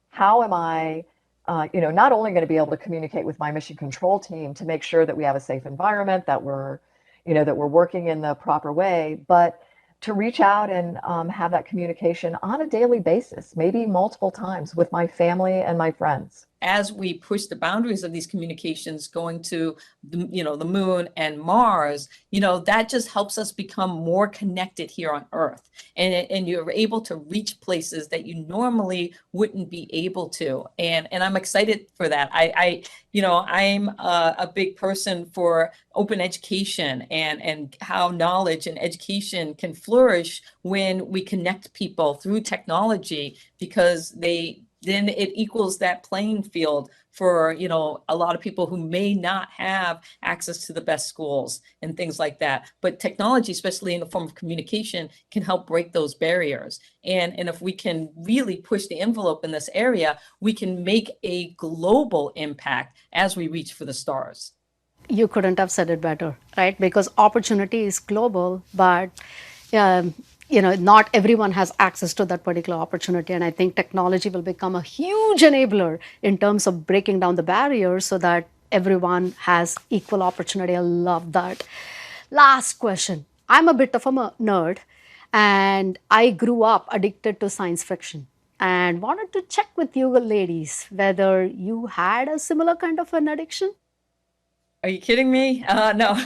how am I, not only going to be able to communicate with my mission control team to make sure that we have a safe environment, that we're working in the proper way, but to reach out and have that communication on a daily basis, maybe multiple times with my family and my friends. as we push the boundaries of these communications going to the moon and Mars, that just helps us become more connected here on Earth. And you're able to reach places that you normally wouldn't be able to. And I'm excited for that. I'm a big person for open education and how knowledge and education can flourish when we connect people through technology, because then it equals that playing field for, a lot of people who may not have access to the best schools and things like that. But technology, especially in the form of communication, can help break those barriers. And if we can really push the envelope in this area, we can make a global impact as we reach for the stars. You couldn't have said it better, right? Because opportunity is global, but not everyone has access to that particular opportunity. And I think technology will become a huge enabler in terms of breaking down the barriers so that everyone has equal opportunity. I love that. Last question. I'm a bit of a nerd, and I grew up addicted to science fiction, and wanted to check with you ladies whether you had a similar kind of an addiction. Are you kidding me? No,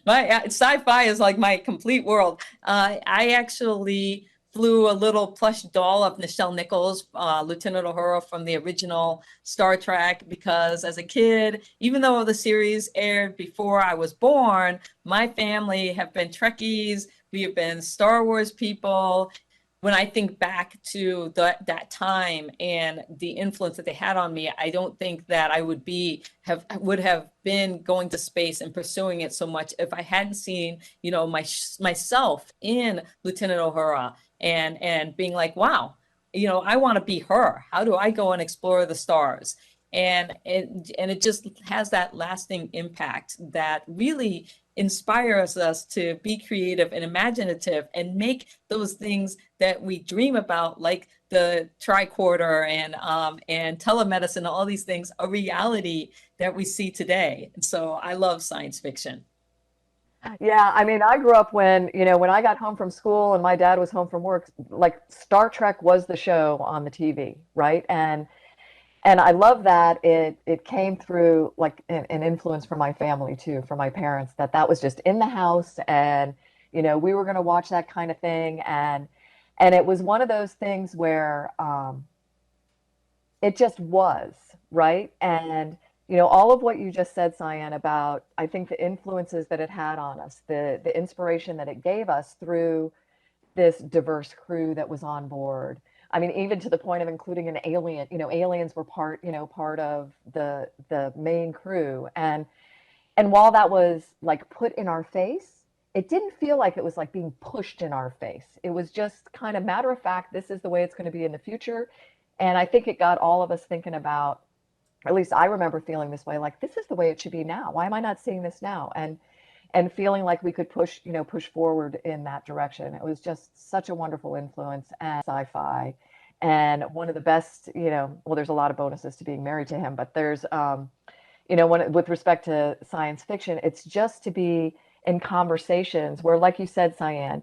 my sci-fi is like my complete world. I actually flew a little plush doll of Nichelle Nichols, Lieutenant Uhura from the original Star Trek, because as a kid, even though the series aired before I was born, my family have been Trekkies. We have been Star Wars people. When I think back to that time and the influence that they had on me, I don't think that I would have been going to space and pursuing it so much if I hadn't seen, myself in Lieutenant Uhura and being like, wow, I want to be her. How do I go and explore the stars? And it just has that lasting impact that really inspires us to be creative and imaginative and make those things that we dream about, like the tricorder and telemedicine, all these things, a reality that we see today. And so I love science fiction. Yeah, I mean, I grew up when I got home from school and my dad was home from work, like Star Trek was the show on the TV, right? And I love that it came through like an influence from my family too, from my parents, that was just in the house, and we were going to watch that kind of thing, and it was one of those things where it just was, right? And all of what you just said, Cyan, about I think the influences that it had on us, the inspiration that it gave us through this diverse crew that was on board. I mean, even to the point of including an alien, aliens were part of the main crew. And while that was like put in our face, it didn't feel like it was like being pushed in our face. It was just kind of matter of fact, this is the way it's going to be in the future. And I think it got all of us thinking about, at least I remember feeling this way, like this is the way it should be now. Why am I not seeing this now? And feeling like we could push forward in that direction. It was just such a wonderful influence, and sci-fi. And one of the best, well, there's a lot of bonuses to being married to him, but there's, with respect to science fiction, it's just to be in conversations where, like you said, Cyan,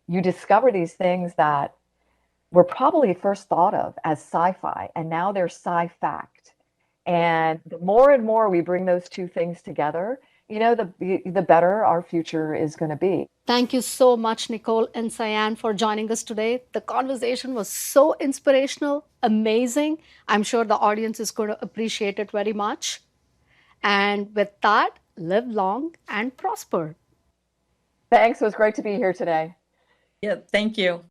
you discover these things that were probably first thought of as sci-fi, and now they're sci-fact. And the more and more we bring those two things together, the better our future is going to be. Thank you so much, Nicole and Cyan, for joining us today. The conversation was so inspirational, amazing. I'm sure the audience is going to appreciate it very much. And with that, live long and prosper. Thanks. It was great to be here today. Yeah, thank you.